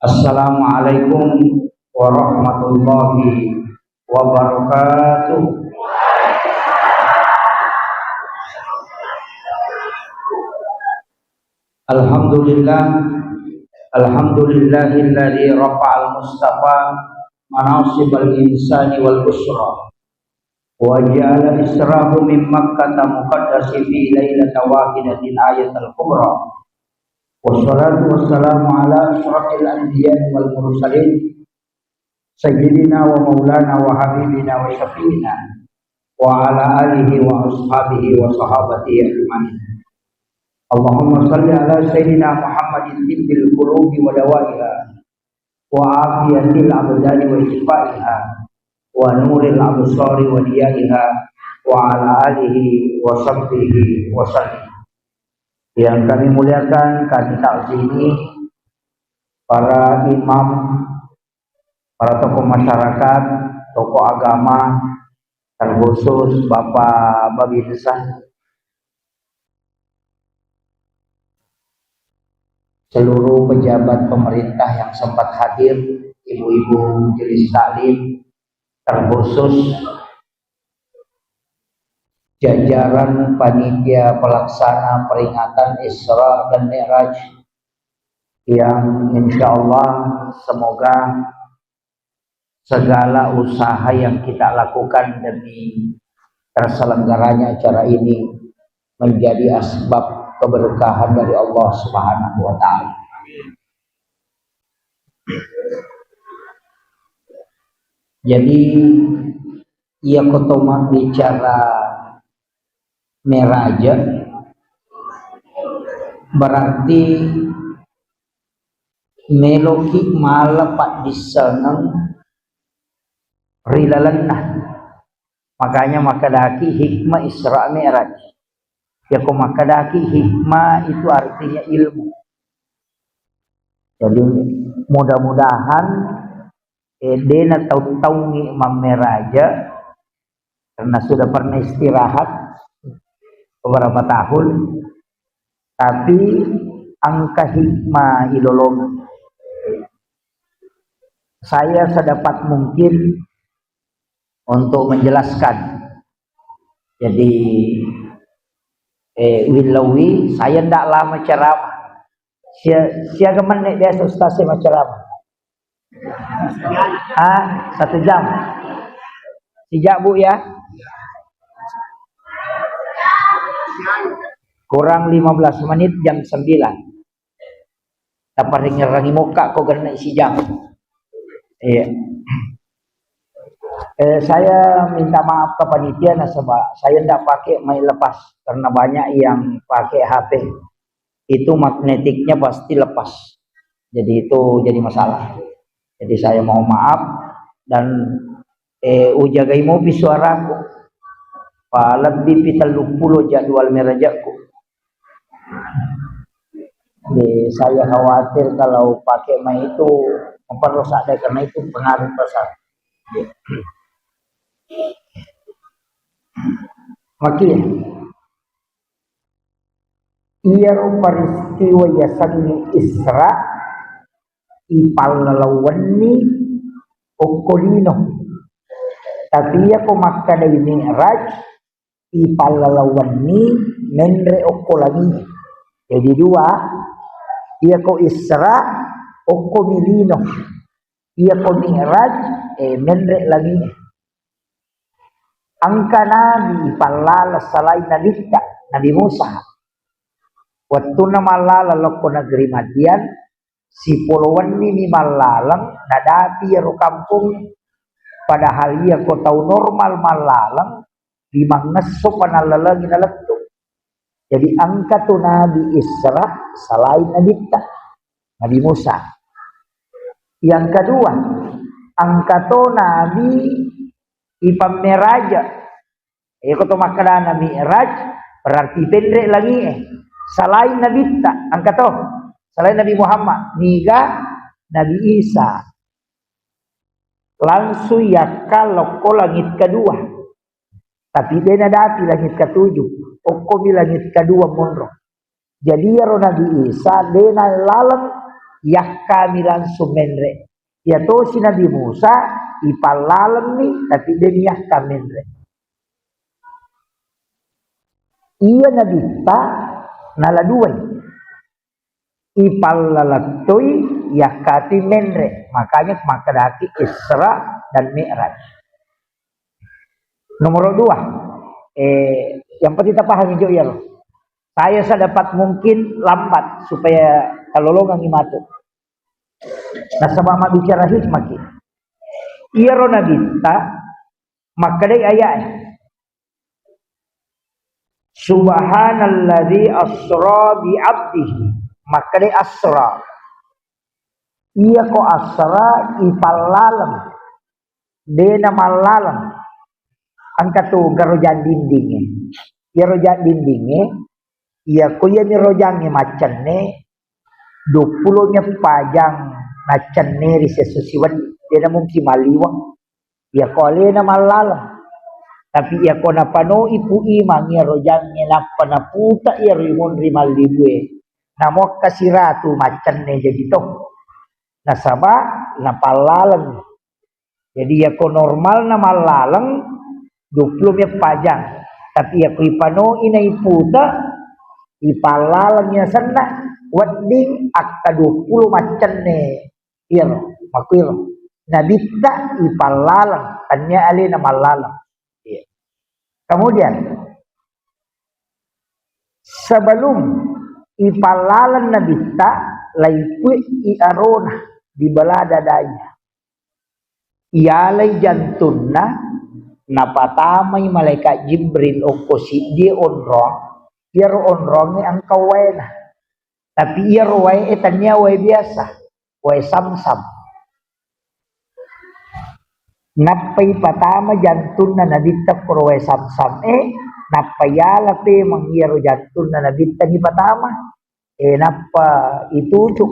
Assalamualaikum warahmatullahi wabarakatuh. Alhamdulillah, alhamdulillahilladzi rafa'al mustafa manasibal insani wal usra wa ja'ala israhu min makkah muqaddasi fi lailatin wahidatin ayatul kubra. Wassalatu wassalamu ala asyrafil anbiya'i wal mursalin sayyidina wa maulana wa habibina wa syafi'ina wa ala alihi wa ashabihi wa sahabatihi ajma'in. Allahumma salli ala sayyidina Muhammadin tibbil qulubi wa dawaiha wa afiyatil abdani wa shifaiha wa nuril absari wa diyaiha wa ala alihi wa sahbihi wa sallim. Yang kami muliakan, kami takzimi para imam, para tokoh masyarakat, tokoh agama, terkhusus Bapak Babinsa, seluruh pejabat pemerintah yang sempat hadir, ibu-ibu majelis taklim, terkhusus jajaran panitia pelaksana peringatan Isra dan Mi'raj yang insya Allah semoga segala usaha yang kita lakukan demi terselenggaranya acara ini menjadi asbab keberkahan dari Allah Subhanahu wa Ta'ala. Jadi ia ketoma bicara meraja berarti meloki malapat diseneng rilalenah, makanya makadaki hikmah Isra Mi'raj. Ya kok makadaki hikmah itu artinya ilmu. Jadi mudah-mudahan dena tahu-tahu Imam Meraja karena sudah pernah istirahat beberapa tahun, tapi angka hikmah ilolong saya sedapat mungkin untuk menjelaskan. Jadi wilawi saya tidak lama ceramah. Siapa menit dia ustaz ceramah? 1 jam. Sejak Bu ya? Kurang 15 menit jam 9. Dapat rangi muka kau kena isi jam. Iya. Saya minta maaf ke panitia nasabah. Saya tidak pakai main lepas karena banyak yang pakai HP. Itu magnetiknya pasti lepas. Jadi itu jadi masalah. Jadi saya mau maaf dan ujagai mau suaraku. Lebih pitaluk puluh jadwal merajaku. Jadi saya khawatir kalau pakai mai itu memperusak deh, karena itu pengaruh besar. Makanya ia peristiwa yasanni Isra ipal lalawani okolino, tapi ia ko makada Mi'raj ipal lalawani menre okolani. Jadi dua, ia ko Isra okomilino, ia ko Mi'raj menre lagi. Angka Nabi palala selain Nabi Musa. Waktu nama lala loko negeri Madian, si puluhan ini malalang nadati ro kampung, padahal ia ko tahu normal malalang di mangeso panalalagi na letu. Jadi angka tu Nabi Isra selain Nabi Musa. Yang kedua, angka tu Nabi Ipam Meraja. Iko to makada Nabi Mi'raj berarti pendek lagi selain Nabi angka to selain Nabi Muhammad niga Nabi Isa. Langsung ya kalau ko langit kedua. Tapi dia nadati langit ketujuh. Oko langit kedua monro. Jadi ya Nabi Isa dena lalang yak kami langsung menre. Ya to si Nabi Musa ipalalem ni tapi dia yak kami menre. Iya Nabi ta naladuay ipalalatoi yakati menre, makanya makadaki Isra dan Mi'raj. Nomor 2, yang penting kita pahami jo ya. Saya dapat mungkin lambat supaya kalolongan imatu. Nah sama bicara hikmah ki. Iya ro Nabi ta makadai ayat. Subhanalladzi asra bi 'abdihi. Makadai asra. Iya ko asra ipalalem. Dena malalem. Angka tu garojan dindingnya. Ya rojan dindingnya. Iya ko ya mi rojannya macam ne. 20 nya pajang macam ne ri sesusiwan. Dena mungkin maliwang. Ya ko alena malalem. Tapi ya ko napano ipu imang ya rojannya napanaputa ya rimon rimal libwe. Namo kasiratu macam ne jadi to. Nasaba napalaleng. Jadi ya ko normal na malaleng 20 nya pajang. Tapi ya ko ipano ina iputa ipalaleng ya sana wading akta 20 macam ne. Iya no, makuil. Nabita ipalaleng tanya ali na malaleng. Iya. Kemudian sebelum ipalalan nabita laipu iarona di baladadanya ialai jantunna napatamay malaikat Jibril okosi dia onrong ia onrongnya angkau wena tapi ia wae etanya wae biasa wae samsam napai patama jantunna nabita por wae samsam napayala pe mangyaro jantunna nabita ni patama napa itujuk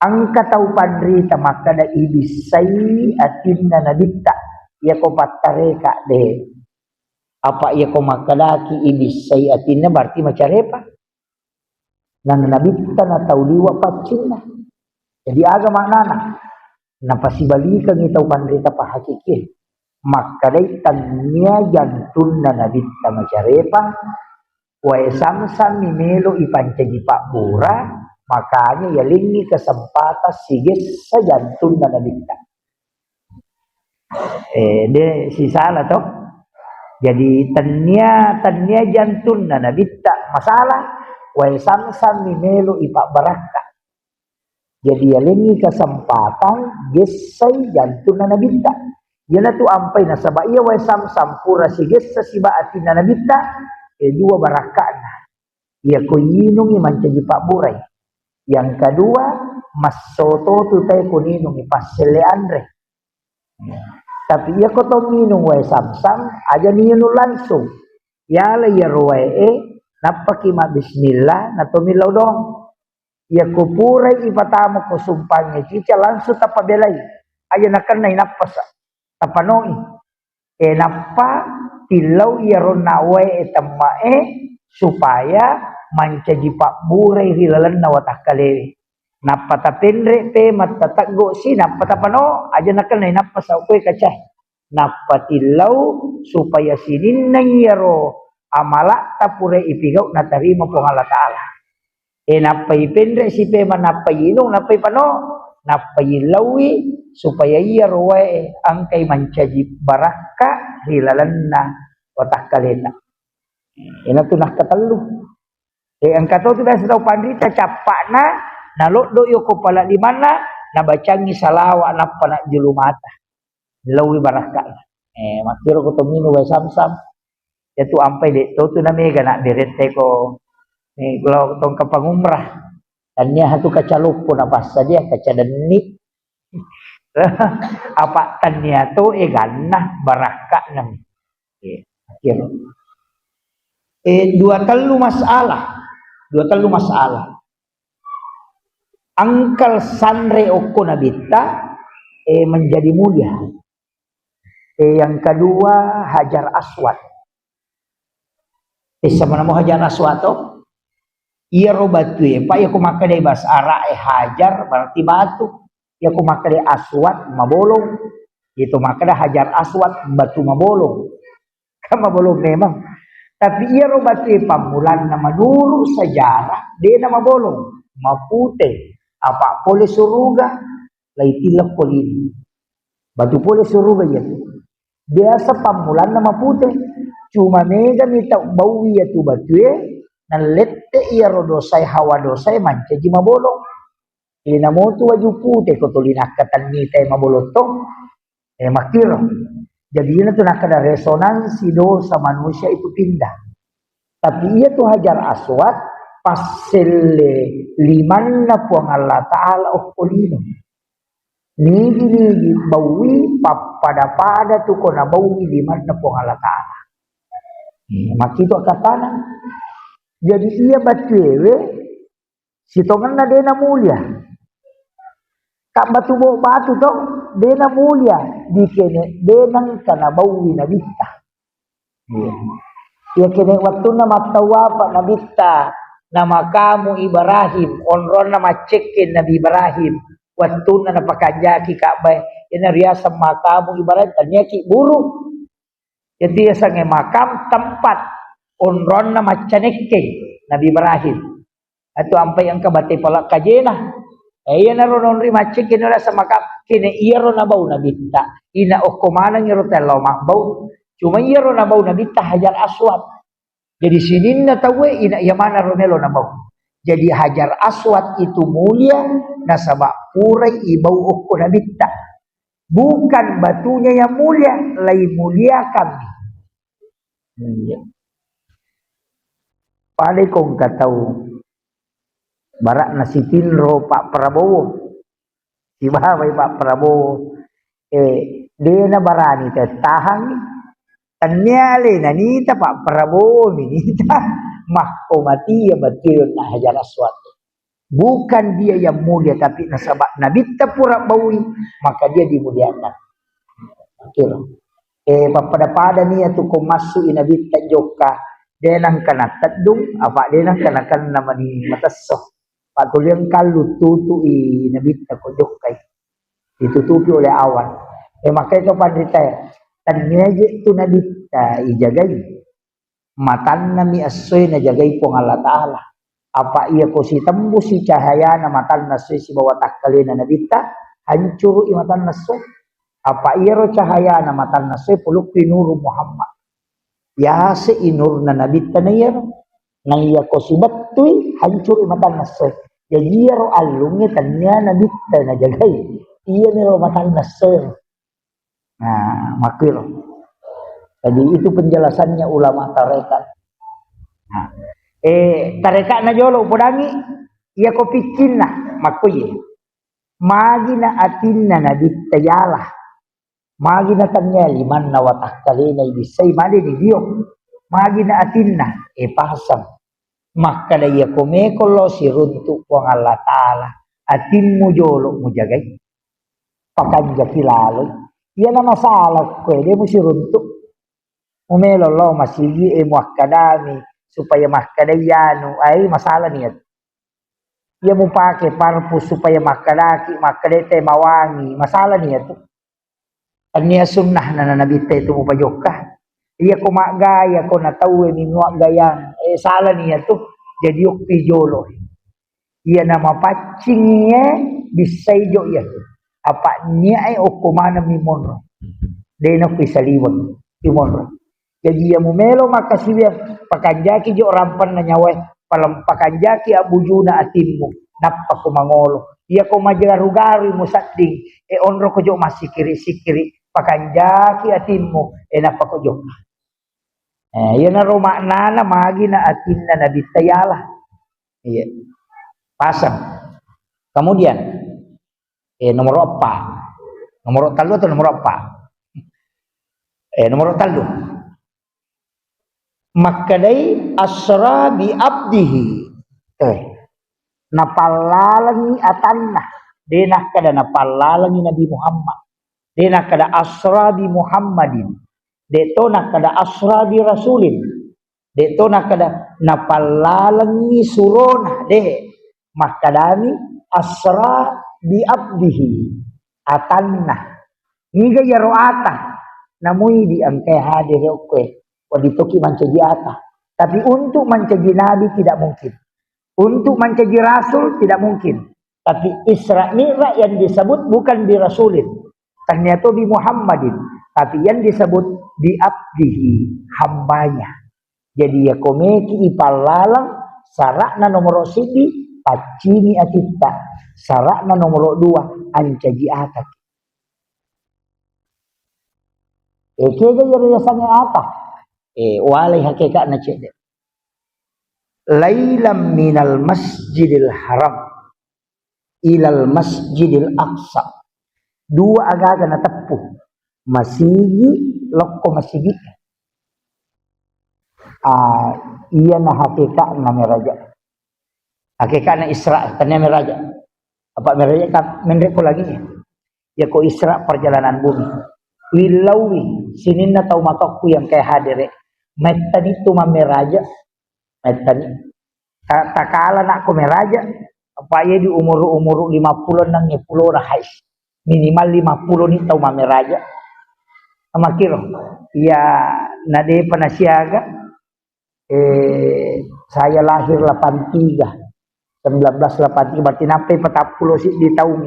ang kataupan rita makada ibisay atinna nabita iya ko patareka de apa iya ko makadaki ibisay atinna berarti macarepa nan nabita na tauliwa pacinna jadi aga maknana napasibalikan itaupan rita pa hakiki makadai tanya jantunna nabita macarepa wae samsam mimelo ipancaji pak bura makanya ya lingi kesempatan sigis sa jantunna nabita de si salah toh jadi tanya jantunna nabita masalah wae samsam mimelo ipak baraka jadi ya lingi kesempatan gesai jantunna nabita yana tu ampai nasaba iya wae samsam pura sigis sa siba atina nabita dua barakana ya ko yinungi mancaji pak burai yang kedua masoto tu tay kuninungi pasele andre tapi ya ko to minung wae samsam aja niyunu langsung ya la ya roe napakima bismillah na tomilaw dong ya ko purai ipatamo ko sumpangnya cica langsung tapabelay aja nakan na inapasa tapanoi napa tilaw yaron nawe etamae supaya mancaji pak burai hilalan na watak kalewi napatapendre pe matataggo si napatapano aja nakan na inapasa ukoy kacah napatilaw supaya sinin nang yaro amala tapure ipigaw na tarima po Allah Ta'ala napaipendre si pe manapayinong napaypano napayilawi supaya iya roe angkay mancaji baraka hilalan na watak kalena ina tu nak katalu ang kato tu dah tahu pandita capak na nalokdo yo ko pala di mana nabacangi salawa na pana julumata lawi baraka makiro ko to minu wae samsam ya tu ampai de to tu na mega na direte ko ni kalau tong kapangumrah tanya hatu kacalupo na basa dia kacadeni apa tanya tu ganah baraka nam dua telu masalah angkal sanre oko nabita menjadi mulia yang kedua hajar aswad sama nama hajar aswad Iya ro batu pak ya kumakade bas ara hajar berarti batu. Ya kumakade aswat mabolong. Itu makada hajar aswat batu mabolong. Kan mabolong memang. Tapi iya ro batu pamulan nama dulu sejarah dia nama bolong mapute apa boleh suruga lai tilak polini batu boleh suruga ya biasa pamulan nama pute cuma mega minta bau ya tu batu nalette iya ro dosai hawa dosai manca ji mabolong ina motu waju pute kotulina katan mita mabolotong makiro jadi ini tuh nak ada resonansi dosa manusia itu pindah. Tapi ia tuh hajar aswad paselle liman na puang Allah Ta'ala okolino. Nigi bawi pada tuh kona bawi liman na puang Allah Ta'ala. Makito katana. Jadi ia batwewe sitongan na dena mulia. Kak batu batu toh dena mulia dikene denang kana bawi na bitta. Ya kene waktu nama tawa pak nabita nama kamu Ibrahim onron nama cekin Nabi Ibrahim waktu na napakanjaki Ka'bah ina riasa makamu Ibrahim tanyaki buru jadi sange makam tempat onron nama canekke Nabi Ibrahim atau ampai yang kabate palak kajena iya naronon rima cekin rasa makam kene iya ro na bau nabita ina okomana ngiro telo makbau cuma iya ro na bau nabita hajar aswad jadi sinin na tawe ina yamana ronelo na bau. Jadi hajar aswad itu mulia nasaba purai ibau ukko nabita. Bukan batunya yang mulia, lai mulia kami. Pale kong katau barak nasitin ro Pak Prabowo. Si bawai Pak Prabowo dia na barani tahang Tanyale nanita Pak Prabowo minita mahkomati ya betul nah hajar aswad. Bukan dia yang mulia tapi nasabak nabita pura bawi maka dia dimuliakan. Betul. Pada ni atu ko masuk inabita joka denang kana tadung apa denang kana kan nama ni matasoh. Patuliang kalu tutu inabita ko jokai. Ditutupi oleh awan. Maka itu pandita tanyaje tu nabita ijagai matan nami asoy na jagay pong Allah Ta'ala apa iya ko si tembus si cahaya na matan nasoy si bawah takkali na nabita hancur imatan nasoy apa iya ro cahaya na matan nasoy puluk pinuru Muhammad ya se inur na nabita na iya na iya ko si batoy hancur imatan nasoy jadi iya ro alungnya tanya nabita na jagay iya ni ro matan nasoy. Nah, makil. Jadi itu penjelasannya ulama tarekat. Nah, tarekat na jolo podangi iya ko pikin na makuye. Magi na atin na nabitayalah. Magi na tanya liman na watak kalina ibisay mali ni Dio. Magi na atin na pasam. Maka na iya ko mekolo si runtuk po ang Allah Ta'ala. Atin mo jolo mo jagay. Pakanja kilaloy. Yan na masalah ko, dia mesti runtuk. Umelo lo masigi muakkadami supaya makkadayanu ay masalah niya. Ia mo pakai parpus supaya makkadaki makkadete mawangi masalah niya to. Anya sunnah na nabita itu mo pajokah. Ia ko magaya ko natawe ni gayang salah niya to. Jadi yok pijolo. Ia na mapacing niya bisayjo ya. Apa niya ay okumana mimonro deno kisaliwag imonro jadi ya mumelo makasibya pakanjaki jo rampan na nyaway palam pakanjaki abujuna atimmo nappa ko mangolo iya ko majarugaru mo satding onro ko jo masikiri-sikiri pakanjaki atimmo nappa ko jo yan na romaknana magi na atin na nabitayalah iya pasang kemudian nomor 4. Nomor talo atau nomor 4? Nomor talo. Makadai asra bi abdihi. Napalalangi atanna. Denah kada napalalangi Nabi Muhammad. Denah kada asra bi Muhammadin. Deto nak kada asra bi Rasulin. De to nakada napalalangi surona de makadami asra bi abdihi atanna niga yaro ata namui di angkai hadir okwe waditoki mancaji ata. Tapi untuk mencaji nabi tidak mungkin, untuk mencaji rasul tidak mungkin. Tapi Isra Mi'raj yang disebut bukan bi rasulin, ternyata bi Muhammadin, tapi yang disebut bi abdihi, hambanya. Jadi ya komeki ipalalang sarakna nomor sidi pacini atita, sarakna nomor 2 ancaji atak. Kega yasannya apa? Walai hakikat na cede. Lailam minal masjidil haram ilal masjidil aqsa. Dua agaga na tepuh. Masigi lokko masigi. Iya na hakikat na meraja. Hakikat na Isra tanya meraja. Apa meraja kan menreko lagi ya ko Isra perjalanan bumi. Wilawi sinin na tau matokku yang kayak hadir. Metan itu mameraja, metan. Takala nak ko meraja, apa ya di umur 50 nang 10 rahais. Minimal 50 ni tau mameraja. Amakiro, ya nade panasiaga. Saya lahir 83, 1983 berarti sampai 40 sih di tahun.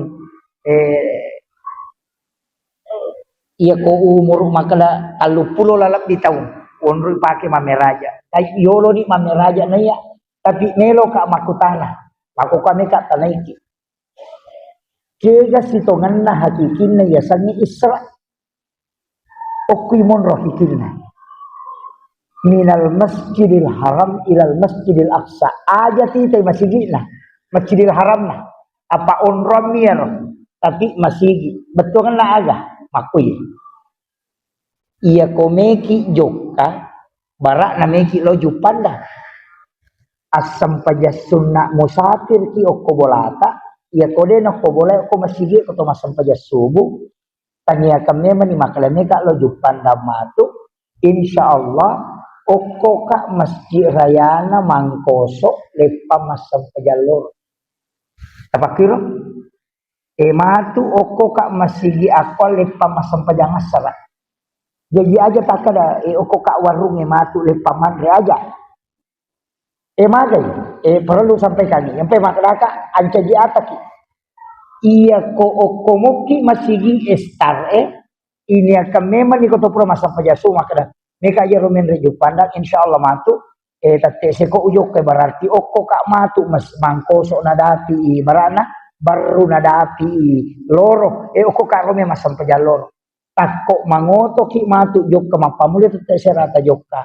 Iya ko umur makala 30 lalap di tahun. Onro pake mameraja. Ay yolo ni mameraja na ya. Tapi melo ka makutana. Mako kami ka tanaiki. Kega sitongan na hakikin na yasangi Isra. Okuy mon rohikin na. Minal masjidil haram ilal masjidil aqsa. Aja titay masigi na. Masjidil haram na. Apa onro mier. Tapi masigi. Betul kan na aga. Makuy. Iya komeki joka barak nameki loju panda asam pajas sunna musafir ki okkobolata iya kode no kobola ko masigi ko masam pajas subuh tanya kami mani makalane ka loju panda matu insyaallah okko ka masjid rayana mangkoso lepa masam pajalur apa kira matu okko ka masigi akol lepa masam pajangasara. Jadi aja tak ada oko kak warung matu lepaman re aja. Magai perlu sampaikan yang pe makalaka ancaji ataki. Iya ko oko muki masigi estar ini akan memang ni koto pro masa pajasu makada. Meka aja rumen reju pandang insyaallah matu tate seko ujok ke berarti oko kak matu mas mangkoso nadapi barana baru nadapi loro oko kak rumen masa pajaloro. Takok mangoto ki matu jok ke mapamuli tete serata jokka.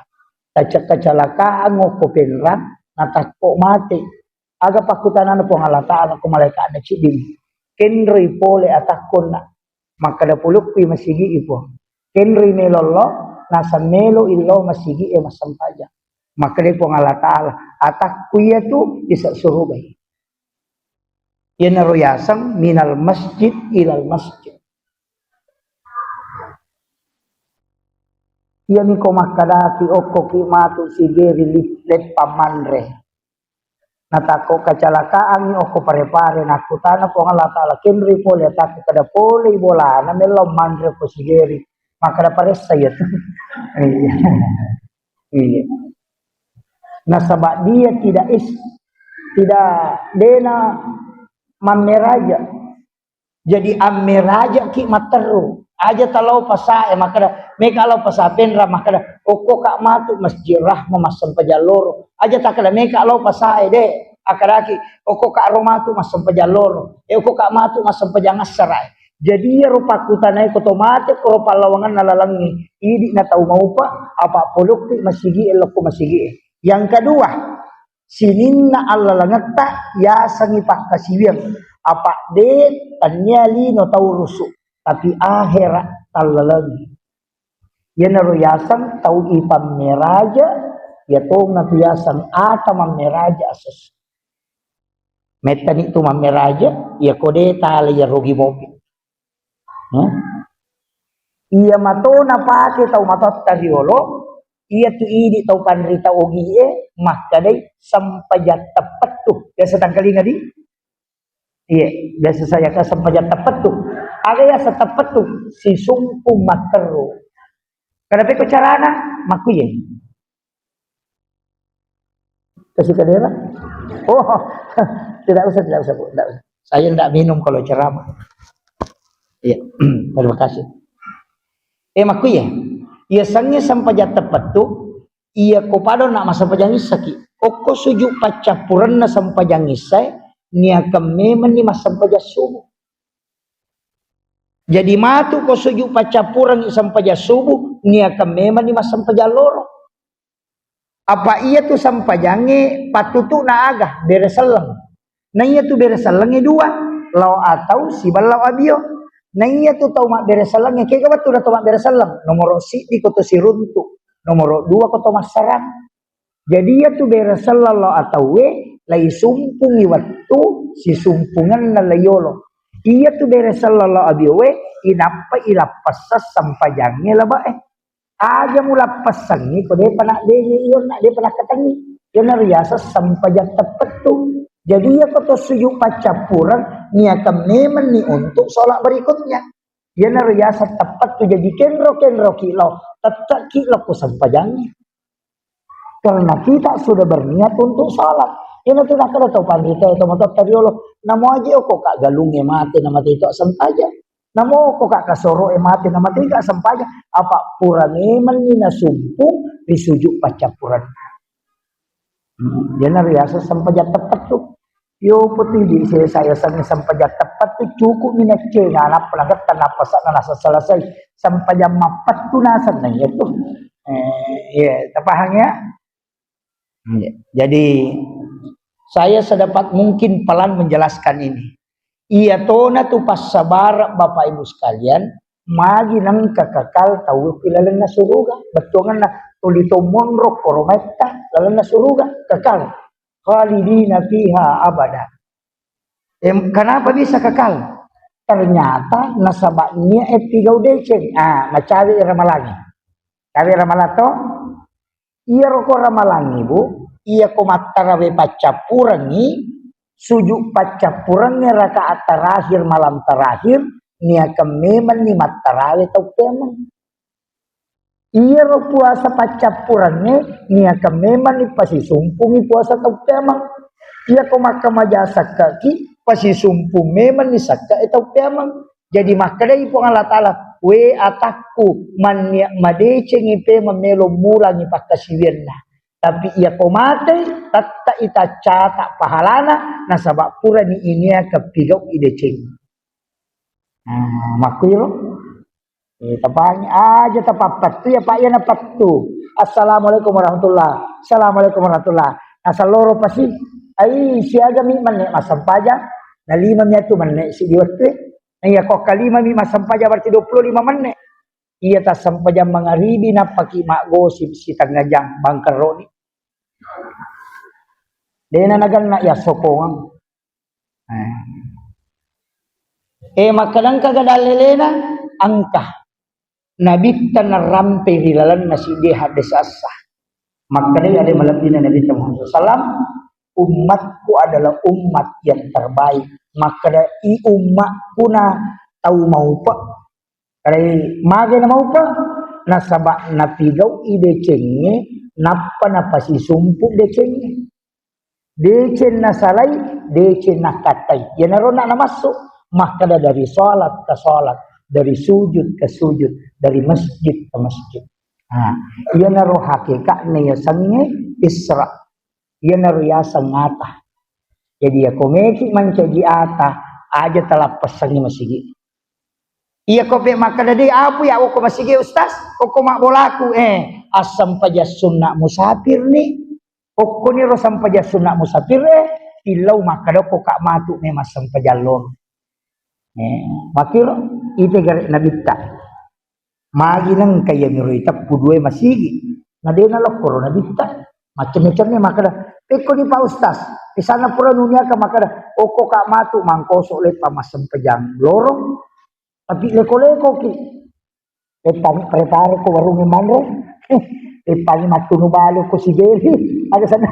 Tacak kecelakaan ngoko penran natakok mati. Aga pakutanan po ngalataan ako malaikat na cidim. Kenri pole atakon na. Makada puluk pi masigi ipo. Kenri melolo nasa melo ilo masigi masampaja. Makada po ngalataan atak kuya tu bisa surubay. Yan naroyasang minal masjid ilal masjid. Iya mi ko makadaki oko ki matu sigeri lip pamanre. Natako kecelakaan ni oko pare-pare nakutana po ngala taala kenri pole atake kada pole bola na melo mandre po sigeri. Makada pare saya tu. Iya. Nasabak dia tidak dena mameraja. Jadi ameraja ki materu. Aja talau pasa makada meka lau pasa penra makada oko kak matu masjid rahma masam pajaloro aja takada meka lau pasa de akaraki oko kak romatu masam pajaloro oko kak matu masam pajangasara jadi ya rupa kutanai otomatis rupa lawangan nalalangi idi na tau maupa apa polukti masigi eloko masigi yang kedua sininna allalangata ya sangi pakasiwir apa de tanyali no tau rusuk tapi akhirat talalagi. Yan naruyasan tau ipam meraja, ya tong natuyasan ata mameraja asas. Metan itu mameraja, ya kode tala ya rogi mobil. Iya mato na pake tau matot tariolo, Iya tu idi tau panrita ogi maka dai sampajat tepat tu. Biasa tangkali ngadi? Iya, biasa saya ka sampajat tepat tu. Ada ya setepat tu si sumpu materu. Kenapa ko carana? Makuye. Kasih kadera? Oh, tidak usah, Bu. Tidak usah. Saya tidak minum kalau ceramah. Iya, terima kasih. Makuye. Ia sangnya sampajat tepat tu, ia kopado nak masa pajangis sakit. Oko sujuk pacapuran na sampajangis saya, nia kememen ni masa sampajas subuh. Jadi matu ko sujuk pacapuran ni sampajas subuh, nia kememen ni masa sampajas loro. Apa ia tu sampajange patutu na agah bereselang. Na ia tu bereselang dua, lau atau si balau abio. Na iya tu tau mak beresalang ya kaya betul dah tau mak beresalang nomor si di koto si runtuk nomor 2 koto masaran jadi ya tu beresalang lo atau lai sumpungi waktu si sumpungan na layolo iya tu beresalang lo abiwe inapa ilapasas sampajangnya lah aja mula pasang ni ko dia panak dia iyon nak dia panak katangi dia nariasa sampajang tepat tu. Jadi ya kata suyuk pacapuran ni akan memang ni untuk solat berikutnya. Dia nariasa tepat tu jadi kenro kilo. Tetap kilo ku sampajangnya. Karena kita sudah berniat untuk solat. Ini tu nak kena tahu pandita itu mata tariolo. Namo aja kok kak galungnya mati nama itu sampaja. Namo kok kak kasoro mati nama itu sampaja. Apa pura memang ni nasumpung disujuk pacapuran. Dia nariasa sampajat tepat tu. Yo putih di saya sampajat tepat tu cukup minat cina anak pelagat tanah pasak nasa selesai sampajat mapat tu nasan nanya tu. Terpaham ya? Jadi saya sedapat mungkin pelan menjelaskan ini. Iya tona tu pas sabar Bapak Ibu sekalian, magi nang kekal tahu pilalan na suruga, betongan na tulito monrok korometa lalan na suruga kekal. Khalidina fiha abada. Kenapa bisa kekal? Ternyata nasabaknya epigau deceng. Macawi ramalangi. Cawi ramalato. Iya roko ramalangi bu. Iya komatarawe pacapurangi. Sujuk pacapurangi rakaat terakhir malam terakhir. Nia kememan ni matarawe tau keman. Iya ro puasa pacapurannya nia kememan ni pasi sumpungi puasa tau keman. Iya ko makamaja sakaki pasi sumpung meman ni sakka tau keman. Jadi makadai po Allah Ta'ala we ataku man madece ngipe mamelo mula ni pakasiwirna. Tapi ia ko mate tatta ita catak pahalana nasabak pura ni inia kepigau ideceng. Makilo. Tapanya aja tapapat tu ya Pak ya napat tu. Assalamualaikum warahmatullah. Assalamualaikum warahmatullah. Nasaloro pasti ai siaga mi manek masampaja. Na 5 nya tu manek si diwate. Iya kok kalima mi masampaja berarti 25 manek. Iya ta sampaja mangaribi na paki mak gosip si tangajang bangkero ni. Dena nagan na ya sokongan. Makalang kagadalelena angka Nabi tanah rampe hilalan nasi dia hadis asah. Makanya ada malam ini Nabi Muhammad SAW, umatku adalah umat yang terbaik. Maka i umatku na tahu mau pak. Kalau maga na mau pak, nasabak napigau ide cenge, napa napasi sumpuk de cenge. Decen nasalai, decen nakatai. Ya narona na masuk. Maka dari salat ke salat. Dari sujud ke sujud, dari masjid ke masjid. Ia naruh hakikatnya ya sangnya Isra. Ia naruh ya sangata. Jadi ya komeki mancaji ata aja telah pesangnya masih. Ia kopi maka dari apa ya aku masih ustaz? Koko mak bolaku asam pajas sunnah musafir nih. Koko ni rosam pajas sunnah musafir ilau maka do kok matu memang asam pajalon. Makir itu garik Nabi tak magi nang kaya miroita pudue masigi nadena lo corona bitta macam-macamnya maka dah peko ni Pak Ustaz di sana pura dunia ka maka dah oko kak matu mangkosok le pamasem pejang lorong tapi leko-leko ki petang prepare ko warung mandre Ipani matunubalo ko si Geli. Aga sana,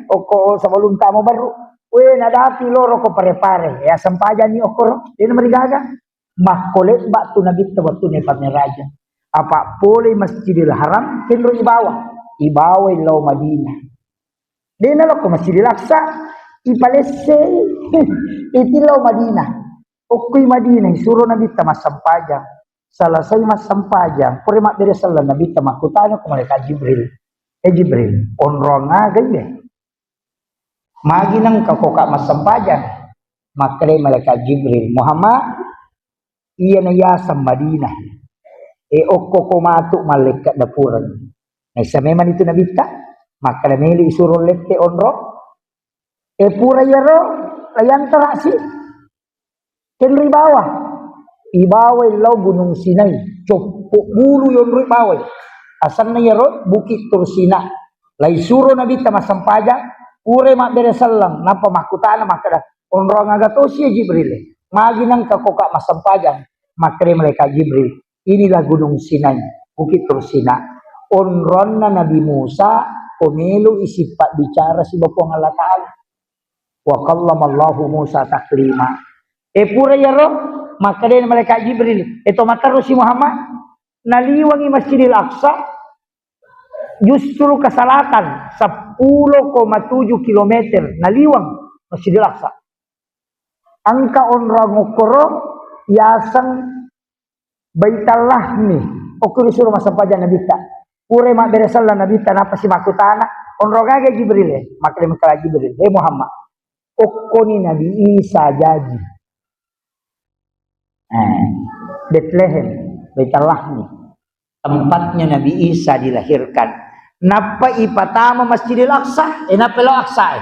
oko sa walunta mo baru. Uy, nadapi loro ko pare-pare. Ya sampajan ni okoro. Di na marigaga. Makulit ba ito nabit na bato ni Pamiraja. Apa pulay Masjidil Haram, kinro ibawa. Ibawa ilaw Madina. Di na lo ko Masjidil Aqsa. Ipalese. Itilaw Madina. Okoy Madina. Isuro nabit na masampajan. Salasay masampajan. Puri makdiri salam nabit na makutano kung malika Jibril. Jibril. Onro nga ganyan. Magi nang kakoka masampajan. Makre malika Jibril. Muhammad. Iya na yasam Madina. Okko kumatu malaikat dapuran. Nah, sa memang itu nabita. Maka namili isuro lette onro. Pura yaro. Layan terasi. Kenri bawah. Ibaway law gunung Sinai. Copok bulu yon ribaway. Asan na yaro. Bukit Tursina. Lai suro nabita masampaja. Pure mak beresalang. Nampa makutana makada. Onro ngagatosi Jibril. Magi nang kakoka masampajan. Makre mereka Jibril. Inilah gunung Sinai. Bukit Tursina. Onron na Nabi Musa. Pemilu isipat bicara si Bapong Allah Ta'ala. Wa kallamallahu Musa taklima. Pura yaro. Makre mereka Jibril. Ito mataro si Muhammad. Naliwangi Masjidil Aqsa. Justru ke selatan. 10,7 kilometer. Naliwang Masjidil Aqsa. Angka onrang ukoro. Yasan Baitallah nih. Oke disuruh masampajan nabita. Pure mak beresal dan nabita napa si makutana. Onrogaga Jibril. Makle makala Jibril. Muhammad. Okko ni Nabi Isa jadi. Bethlehem. Baitallah nih. Tempatnya Nabi Isa dilahirkan. Napa ipatama Masjidil Aqsa? Napa lo Aqsa?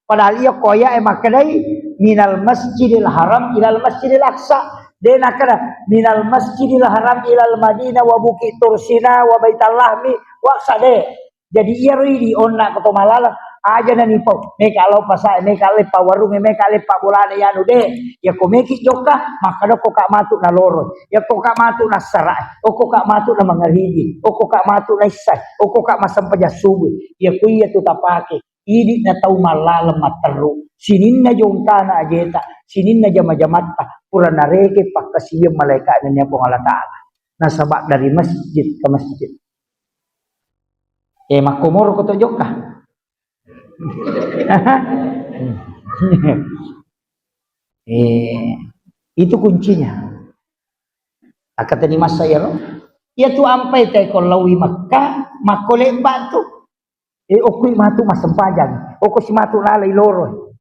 Padahal ia koya makadai minal Masjidil Haram ilal Masjidil Aqsa. Dena kada minal Masjidil Haram ilal Madinah wa Bukit Tursina wa Baitallah mi wa sade. Jadi ia ridi onna ko malala aja na nipo. Me kalau pasa me kale pa warung me kale pa bulana yanu de. Ya ko meki joka makado ko ka matu na loro. Ya ko ka matu na sara. O ko ka matu na mangaridi. O ko ka matu na isay. O ko ka masampaja subu. Ya ko iya tu tapake. Idi na tau malalam mataru. Sinin na jongta na ajeta. Sinin na jama-jamata. Pura nareke pakasiyam malaikat niya po Allah Ta'ala. Nasabak dari masjid ke masjid. Makumur ko to joka. Itu kuncinya. Kata ni mas saya loh. Ya tu ampai tay kolawi Makkah. Makole batu. Okui matu masampajan. Oko si matu lalay loro.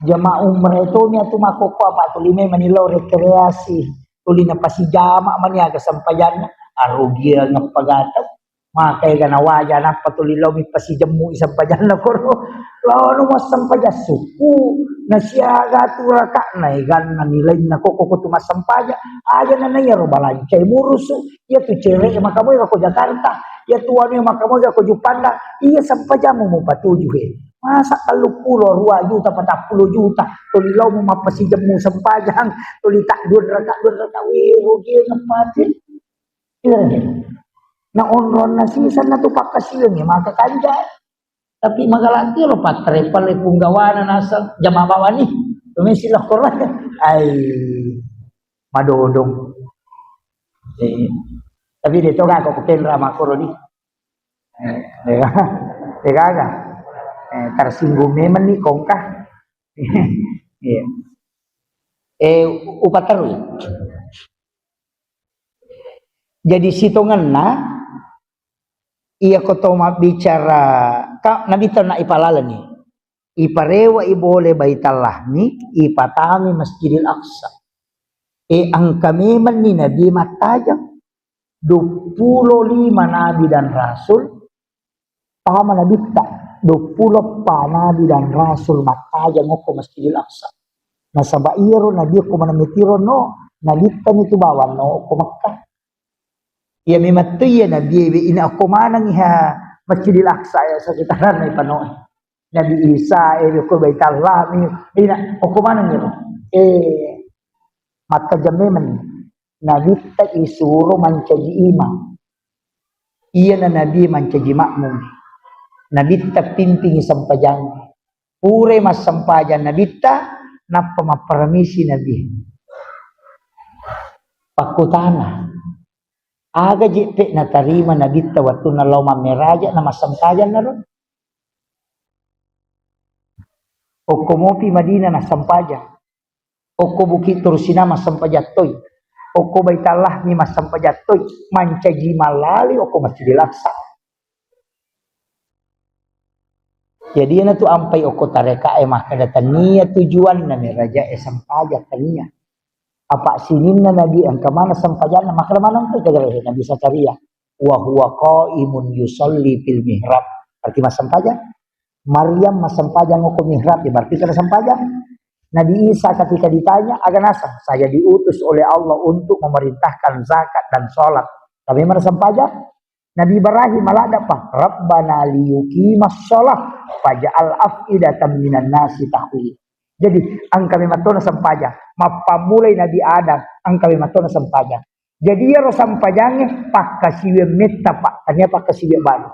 Jamaah umrah itu niya tumakoko apa tulime manilaw rekreasi. Tuli na pasijama maniaga sampayan. Arugya ng pagatag. Makay ganawaja na patulilaw mi pasijam mo isampayan na koro. Lawan mo sampayan suku. Nasiyaga turaka na igan na nilay na koko tumasampayan. Aja na nayaro balancay muruso. Ya tu cere makamoy ako Jakarta. Ya tuan yang makamoy ako Jupanda. Iya sampayan mo patujuhin. Masa kalau 2 juta 40 juta tulilaw mo mapasijam mo sampayan tulita 2 raka rugi ngapatin na onron na sisan na tupak kasiyon maka kanja tapi magalati lo patre pale punggawana nasa jamabawa ni sila koran ay madodong tapi dito ga ko kenra makoro ni tega tersinggung memang nih kongkah upataru jadi sitongan na iya kotoma bicara ka nabi na ipalala ni iparewa ibole Baitallah ni ipatami Masjidil Aqsa ang kami man ni nabi matajang 25 nabi dan rasul paham nabi tak 20 nabi dan rasul matajang ko Masjidil Aqsa nasabairo nabi ko manamitiro no nabi itu bawa no ko Makkah ya mematu ya nabi ina ako manang iha Masjidil Aqsa ya sekitaran na ipanoy Nabi Isa ko Baitallah ina ako manang yun matajameman nabi ta isuro mancaji ima Iya na nabi mancaji makmum. Nabitta pimpingi sampajang. Pure mas sampajan nabitta napa maparamisi nabi. Pakutana. Aga jipe na tarima nabitta waktu na loma meraja na masampajan na ron. Oko mopi Madinah na sampajan. Oko bukit Tursina masampajatoy. Oko baitallah ni masampajatoy. Mancaji malali oko Masjidil Aqsa. Jadi na tu ampai oko tareka mah kada tania tujuan na meraja sampajat tania. Apa sinin na nabi ang kamana sampajan na makramanang tu kagare nabi Sakaria. Wa huwa qaimun yusalli fil mihrab. Arti masampajan. Maryam masampajan oko mihrab berarti kada sampajan. Nabi Isa ketika ditanya, aganasa, saya diutus oleh Allah untuk memerintahkan zakat dan sholat. Tapi mana sampaja? Nabi Ibrahim malah apa? Rabbana liyuqimas sholat faj'al af'idatan minan nasi tahwi. Jadi, ang kami matuna sampaja. Mapamulay Nabi Adam, ang kami matuna sampaja. Jadi, ya sampajangnya pakasiwe metta pak, tanya pakasiwe baru.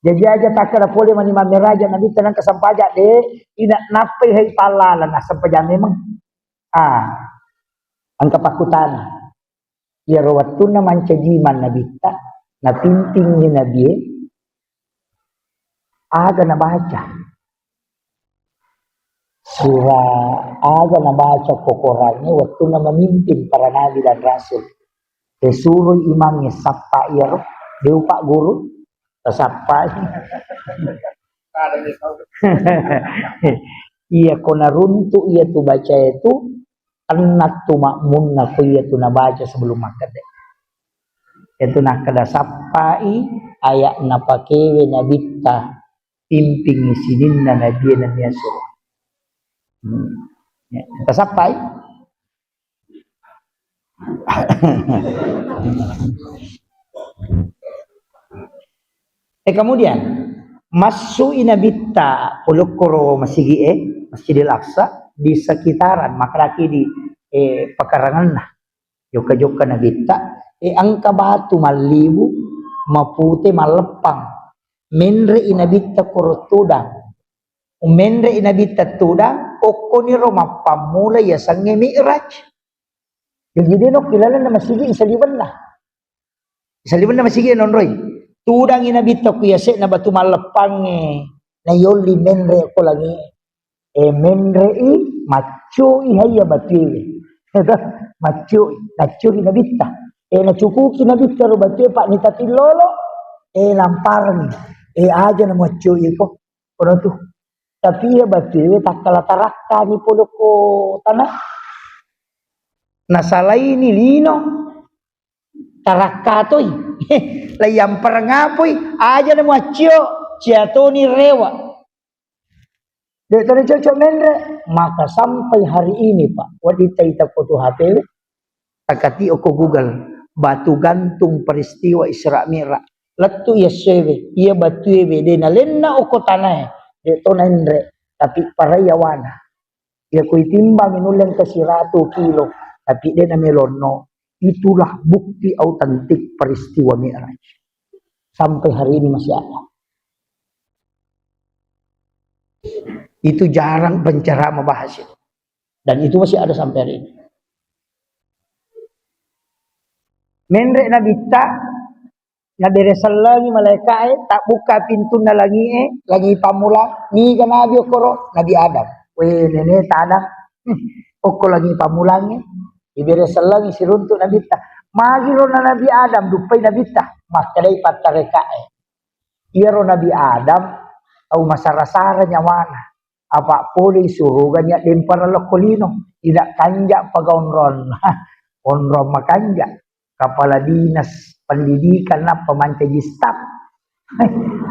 Jadi aja tak kena boleh manimam meraja Nabi tenang kesampajak deh. Ina napai hai palalan nah sampajak memang. Angka pakutana. Ya rawatuna mancajiman Nabi tak. Na pimpingnya Nabi. Aga na baca. Surah aga na baca kokorannya waktu na memimpin para Nabi dan Rasul. Kesuruh imamnya sapa iya deu pak guru. Sapa iya kona runtu iya tu baca itu anak tu makmun aku iya tu nabaca sebelum makan deh itu nak kada sapai ayak napakewe nabitta pimping sinin na nabi na niaso kita sapai kemudian masuk inabitta ulukuro masigi Masjidil Aqsa di sekitaran makraki di pekarangan nah joka-joka nabitta angka batu malibu mapute malepang menre inabitta kurutudang menre inabitta tudang okoniro mapamula ya sange mi'raj jadi no kilala na masigi isaliban na masigi nonroy tudang inabita ko yase na batu malepang na yoli menre ko lagi menre macho ihaya batu macho inabita na cukuki inabita ro batu pak ni tatilolo lamparang aja na macho iko kono tu tapi ya batu tak kalataraka ni polo ko tanah nasalay ni lino tarakatoy layang parangapoy aja na macio ciato ni rewa dito ni cocok menre maka sampai hari ini pak wadita ita foto HP takati oko Google batu gantung peristiwa Isra Mi'raj latu ya sewe iya batu ebe de na lenna oko tanay dito na menre tapi parayawana ya kuy timbang inulang kasi 100 kilo tapi de na melono. Itulah bukti autentik peristiwa Mi'raj. Sampai hari ini masih ada. Itu jarang pencerama membahas itu. Dan itu masih ada sampai hari ini. Menrek nabita, naberesal lagi malaikat tak buka pintu na lagi pamula, ni ka nabi okoro, Nabi Adam. Weh nene tanah, oko lagi pamulangi. Iberesal lagi si runtuk nabita. Magiro na Nabi Adam dupai nabita. Makalay patarekae. Iro Nabi Adam au masarasara nyawana. Apa poli surugan ya lempar lokolino. Tidak kanjak pagaunron. Onron makanjak. Kepala dinas pendidikan na pemancaji staf.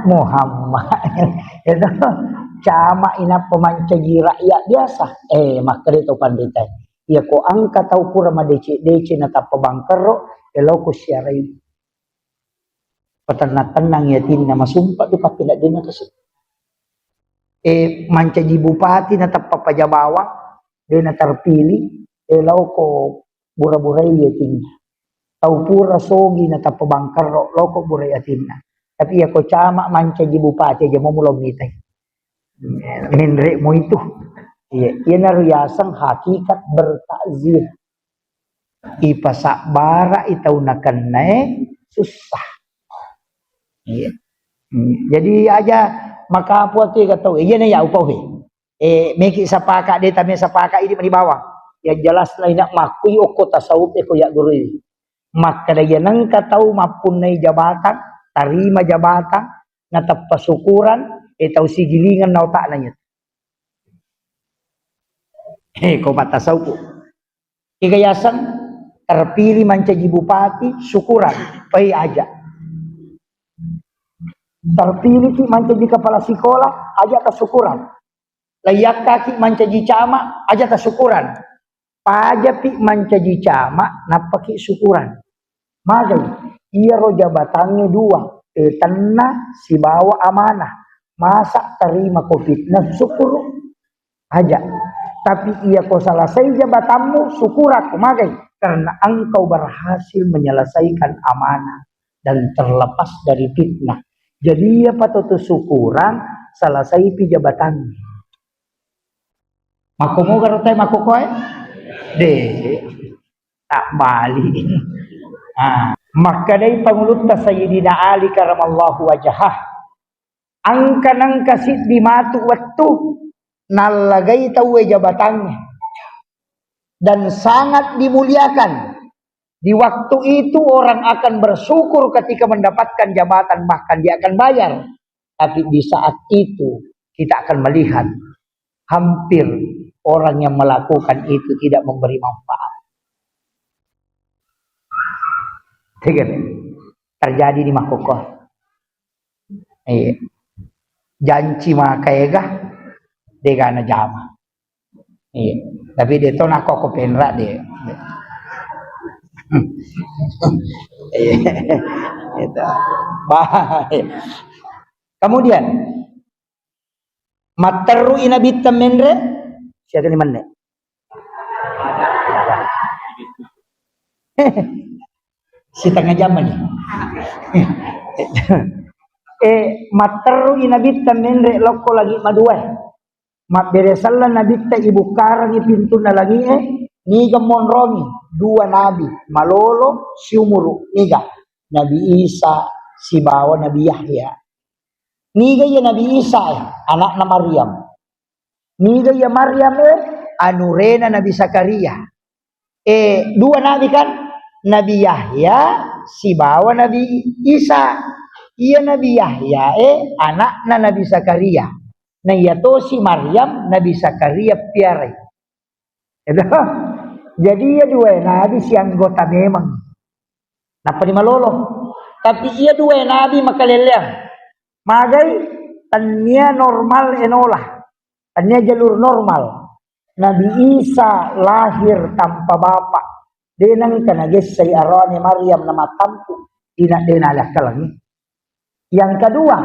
Muhammad. Itu cama ina pemancaji rakyat biasa. Makalito panditay. Ya ko angka tau pura madece na tapabangkaro elaw ko siya ray patanang ya tin na masumpa do kapila din na kasi mancaji bupati na tapapajabawa din na tarpili elaw ko bura-buray ya tin Tau pura sogi na tapabangkar loko burayatinna. Tapi ya ko cama manca di bupati aja mau mulom nitai. Mindre mo itu. Iya, ia naruyasang hakikat bertakzir. Ipasak bara itau nakan naik susah. Iya. Jadi aja maka apa tu kata iya na ya upau he. Meki sapaka de tamnya sapaka ini di bawah. Ya jelas lain nak makui oko tasawuf ko ya guru ini. Maka dia nang katau mapunai jabatan, tarima jabatan, natap pasukuran, tau sigilingan na otak nanya. Kau mata tasawuf. Ikayasan terpilih menjadi bupati, syukuran, pai aja. Terpilih ki menjadi kepala sekolah, aja kesyukuran. Layak kaki menjadi camat, aja kesyukuran. Pajapi menjadi camat, napaki syukuran. Magai, ia ro jabatannya dua. Tanah si bawa amanah. Masa terima covid, nah syukur aja. Tapi ia kau selesai jabatanmu, syukur aku magai. Karena engkau berhasil menyelesaikan amanah. Dan terlepas dari fitnah. Jadi ia patut syukuran, selesai pi jabatannya. Makomo garotai makokoy? Deh, tak balik. Maka dari pangulut Sayyidina Ali karamallahu wajhah angkanang kasit di matu waktu nalagay tawe jabatannya dan sangat dimuliakan. Di waktu itu orang akan bersyukur ketika mendapatkan jabatan, bahkan dia akan bayar. Tapi di saat itu kita akan melihat hampir orang yang melakukan itu tidak memberi manfaat. Terjadi di Makoko. Janji makaiga degana jama. Tapi dia tu nak koko penrak dia. Kemudian materu inabita menre siapa ni mana? Si tengah zaman ni. Materu inabita menre loko lagi madua. Mat beresalla nabita ibu karang pintu na lagi niga monrongi dua nabi malolo si umuru niga Nabi Isa si bawa Nabi Yahya. Niga ya Nabi Isa anak na Maryam. Niga ya Maryam anurena Nabi Zakaria. Dua nabi kan? Nabi Yahya si bawa Nabi Isa. Iya Nabi Yahya anak na Nabi Zakaria. Nah yato si Maryam Nabi Zakaria piare. Jadi ia dua nabi si anggota memang. Napa di malolo? Tapi ia dua nabi makaleleang. Magai tanya normal enolah. Tanya jalur normal. Nabi Isa lahir tanpa bapak. Denang kanages say arone Maryam nama tampu. Ina denalah kalangi. Yang kedua,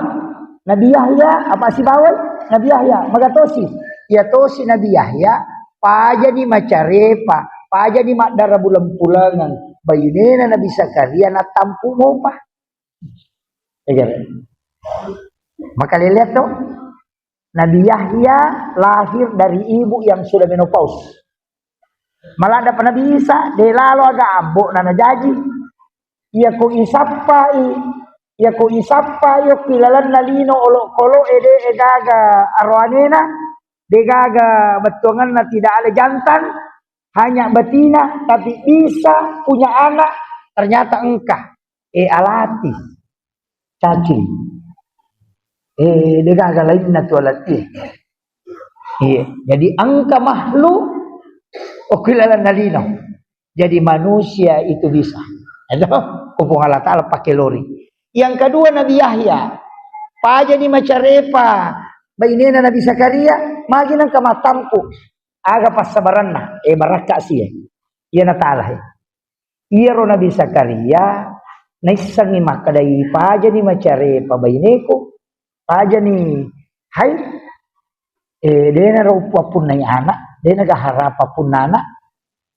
Nabi Yahya apa si bawal? Nabi Yahya magatosi. Ya tosi Nabi Yahya paja di macarepa, paja di makdara bulan pulangan. Bayunena Nabi Zakaria na tampu mo pa. Maka lihat tuh, Nabi Yahya lahir dari ibu yang sudah menopause. Malah ada Nabi Isa, de lalo agak ambok na najaji. Ia ko isappa yo kilalan nalino olo kolo ede egaga arwanena degaga betongan na tidak ada jantan hanya betina tapi bisa punya anak ternyata engkah alati cacing degaga lain na tu alati jadi angka makhluk kilalan nalino jadi manusia itu bisa itu kupung Allah Ta'ala pakai lori. Yang kedua Nabi Yahya. Paja di macarepa. Bainena Nabi Zakaria. Maginan kamatampu. Aga pasabaran na. Baraka siya. Iya na ta'ala. Iya ro Nabi Zakaria. Naisangi makadai. Paja di macarepa. Baineko. Paja ni. Hai. Dena ro pun na anak. Dena gaharapa pun anak.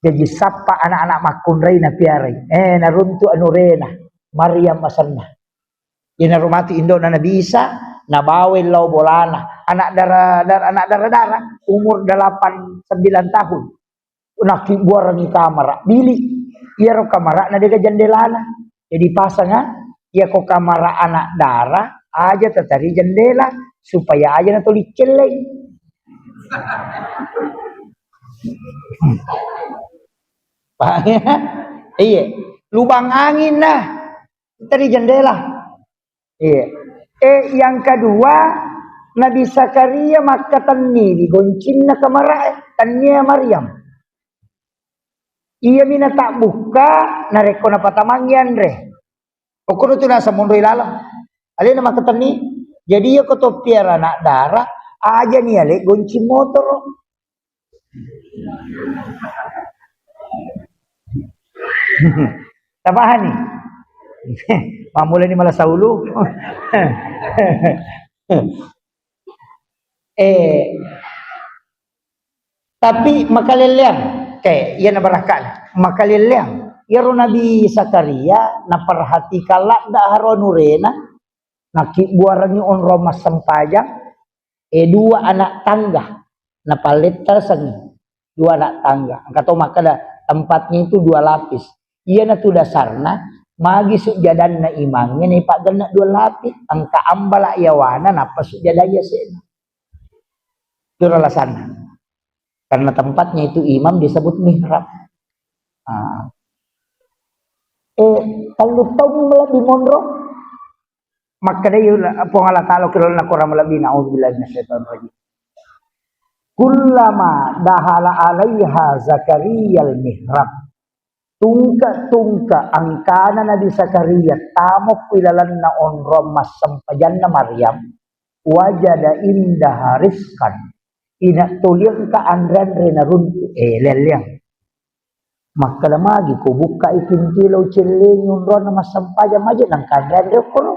Jadi sapa anak-anak makun reina piarai. Naruntu anu rena. Maryam masanna. Ina rumati indo na Nabi Isa. Nabawin lau bolana. Anak darah umur 8-9 tahun. Nak buar ni kamera. Bili. Ia ro kamera na dega jendelana. Jadi pasangan. Ia ko kamera anak darah. Aja tetari jendela. Supaya aja na tulis celeng. Paham ya? Iya. Lubang angin nah. Dari jendela. Iya. Yang kedua, Nabi Zakaria maka tanni digoncin na kamara tannya Maryam. Iya mina tak buka nareko na patamangyan re. Okuno tu nasa mundo ilalam. Ali na maka tanni. Jadi ya kotopiar anak darah aja nih ale goncin motor. Tabahan nih. Mamula ni malah saulu. Tapi makaliliang kay yan na barakal. Makaliliang yaro Nabi Zakaria na perhati kalak da haronurena nakibuaran ni on romas sempajang dua anak tangga na palit tersengi dua anak tangga. Angkato makada tempatnya itu 2 lapis. Iya na tu dasarna magi sujadan na imangnya ni pak gana 2 lapis. Angka ambala yawana napa sujadaya sena. Itu alasannya. Karena tempatnya itu imam disebut mihrab. Kalau tahu lebih mondro maka dia pengala kalau kalau nak orang lebih naudzubillah minasyaitonir rajim. Kullama dahala alaiha Zakaria al-mihrab tungka angkana Nabi Zakaria tamok ilalan na onrom mas sampajan na Maryam wajada indah rizkan ina tuliang ka andran rena runtu lelyang maka lamagi ko buka ipintilaw chilling yung ron na mas sampajan maja ng kandran rekoro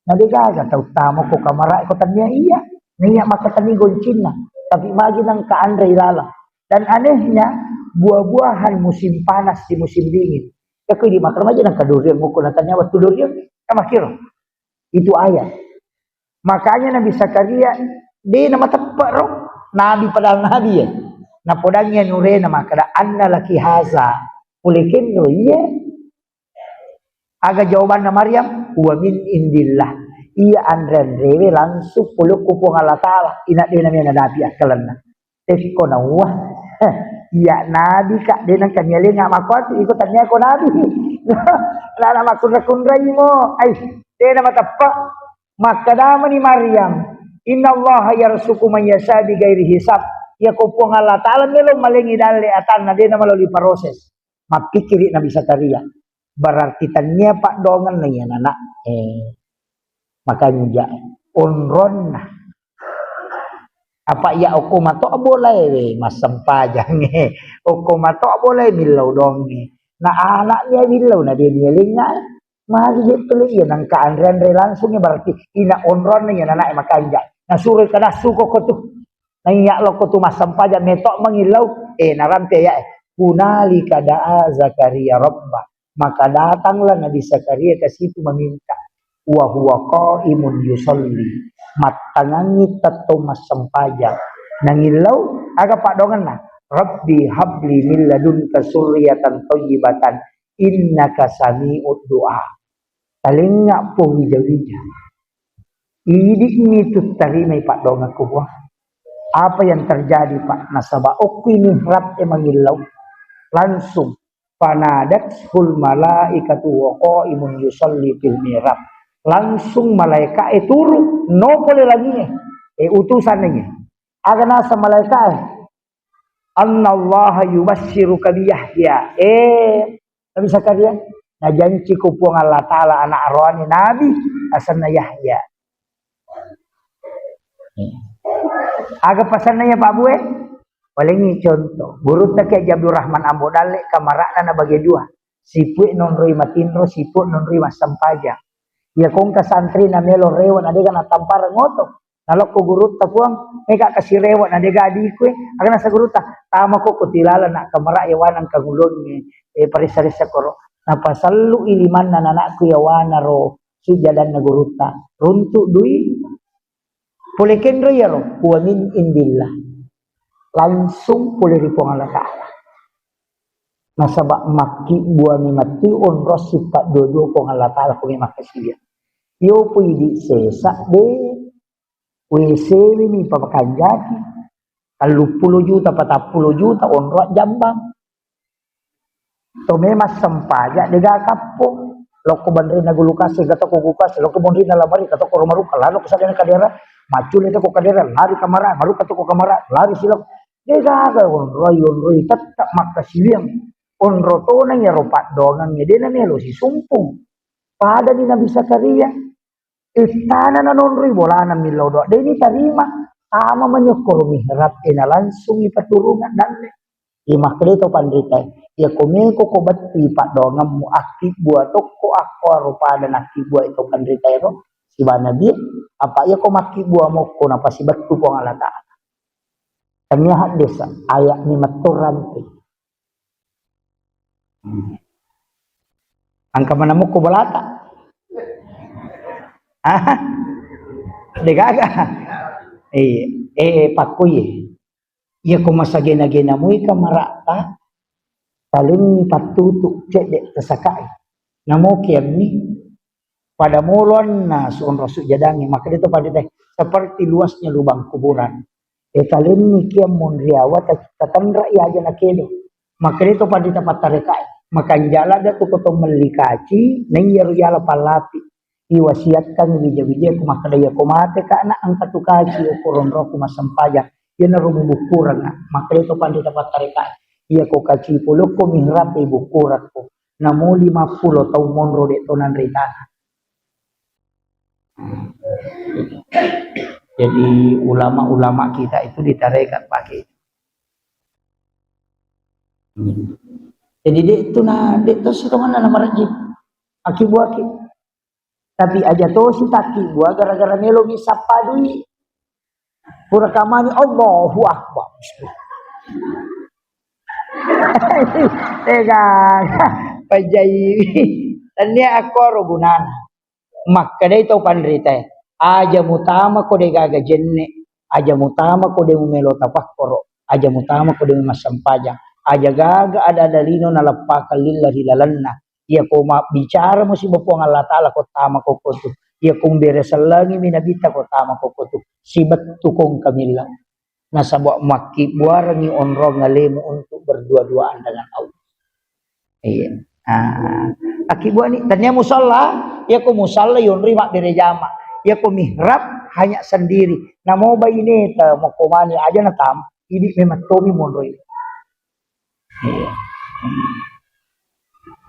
nadigaga tau tamok ko kamara ko tanya iya niya makatani goncin na tapi magi ng kaandra ilalang dan anehnya buah-buahan musim panas di musim dingin. Ya kau dimakan aja nang kadurian mukul natanya waktu durian kamakir. Itu ayat. Makanya Nabi Zakaria dia nama tepat roh. Nabi padahal nabi ya. Na podangnya nure nama kada anna laki haza. Mulikin lo iya. Aga jawaban na Maryam wa min indillah. Iya andren rewe langsung puluk kupung Allah Ta'ala. Ina dia namanya nabi akalan. Teko na wah. Ya nabi kak dia nang kanyali nga makot ikut tanya ko nabi lala makun-kunray mo ay dia na matapak makadama ni Maryam innallaha yarsuku man yasha bi ghairi hisab ya ko po Allah taala melo malingi dali atan na dia na maloli proses mapikiri Nabi Zakaria berarti tanya pak dongan na yan anak makanya onron na apa ya okumato boleh mas sampajang okumato boleh milau dong na anaknya milau na dia linga mari itu ya nang kaandran langsungnya berarti ina onron nya anak makanja na suruh kada suko ko tu nanya lo ko tu mas sampajang metok mengilau narampe ya kunali kada Zakaria rabba maka datanglah Nabi Zakaria ke situ meminta wa huwa qaimun yusalli matangangi tato mas sampajang nangilau aga pak dongan na Rabbi habli min ladunka surriyatan thayyibatan innaka sami'ud du'a talinga po wija-wija idi ini tu tarima pak dongan ko apa yang terjadi pak nasaba okwi mihrab mangilau langsung panadat hul malaikatu wa qaimun yusalli fil mihrab langsung malaikat turun no boleh lagi utusannya aga nasa malaikat annallaha yubassyiruka bi Yahya Nabi Zakaria na janji ko po Allah taala anak rohani nabi asanna Yahya aga pasannya Pak Bue paling contoh burut na kay Abdul Rahman Ambo dale kamarana na bagi dua sipue non roi matinro sipue non roi masampaja ya kung kasantri na melo rewan ade kana tampar ngoto Nalok ko guruta puang, meka kasih rewat na dega di ko akan sa guruta, tama ko kutilala na kamara yawanan kagulon ni parisarisa ko ro. Napasalu iliman na nanak ko yawana ro sujadan na guruta. Runtuk dui, pulikin ro yaro, kuamin indillah. Langsung pulih ripong Allah Ta'ala. Nasabak maki buah ni mati onro sifat dodo pong Allah Ta'ala kung makasih dia. Yo pwede sesak de WC ni papakan jaki. Kalau 10 juta, 40 juta onro jambang. To memang sempajak dega kapo. Loko bandri na gulukasi gato ko gukas, loko bandri na lamari gato ko romaru kalalo ko sa kadera. Macul itu ko kadera lari kamara, maru kato ko kamara, lari silok. Dega ga onro tetap makasih onro to nang ya ropat dongang ya dena melo si sumpung pada di Nabi Zakaria istana na nonroi bola na milodo deni tarima sama menyokor mihrab ina langsung ipaturungan dan imakle to pandrita ya komeko ko batti pak dongam mu aktif buat toko aku rupa dan aktif buat itu pandrita ero si banabi apa ya ko makki buat moko napa si batu ko Allah Taala kanya hak desa ayat ni maturan angka mana mo ko balata degaga pakuy iya ko masagena-gena mo kamarata talin patutuk cek dek tesakai namo kiam ni pada mulon na suon rasul jadangi maka dito pada teh seperti luasnya lubang kuburan talin ni kiam mon riawa tatandra iya aja na kedo maka dito pada tempat tarekai makan jala da tu koto melikaci nang yaru yala palapi iwasiatkan wija-wija ku maka daya ko mate ka na ang katukaci ukuron ro ku masampaja yan na rumubukuran na maka dito pada tempat tarekai iya ko kaci pulo ko mihrab ibukurat ko namo 50 taw monro de tonan ritana. Jadi ulama-ulama kita itu ditarekat pakai jadi dia itu dek tu si mana nama rajin aki buah ki tapi aja tu si taki buah gara-gara melo ni sapa dui pura kamani Allahu Akbar tega pajai dan dia akor gunana maka dia itu pandrita aja mutama ko de gaga jenne aja mutama ko de melo tapakkoro aja mutama ko de masampaja aja gaga ada dalino na lapaka lillahi lalanna iya ko bicara mo si bopong Allah Ta'ala ko tama ko kutu iya kung beresalangi minabita ko tama ko kutu si batu kong kamila nasabwa maki buarangi onro ngalemo untuk berdua-duaan dengan Allah iya akibat ni tanya musalla iya ko musalla yon rimak dire jama iya ko mihrab hanya sendiri namo bayine ta mo komani aja na tam ini memang tomi monroi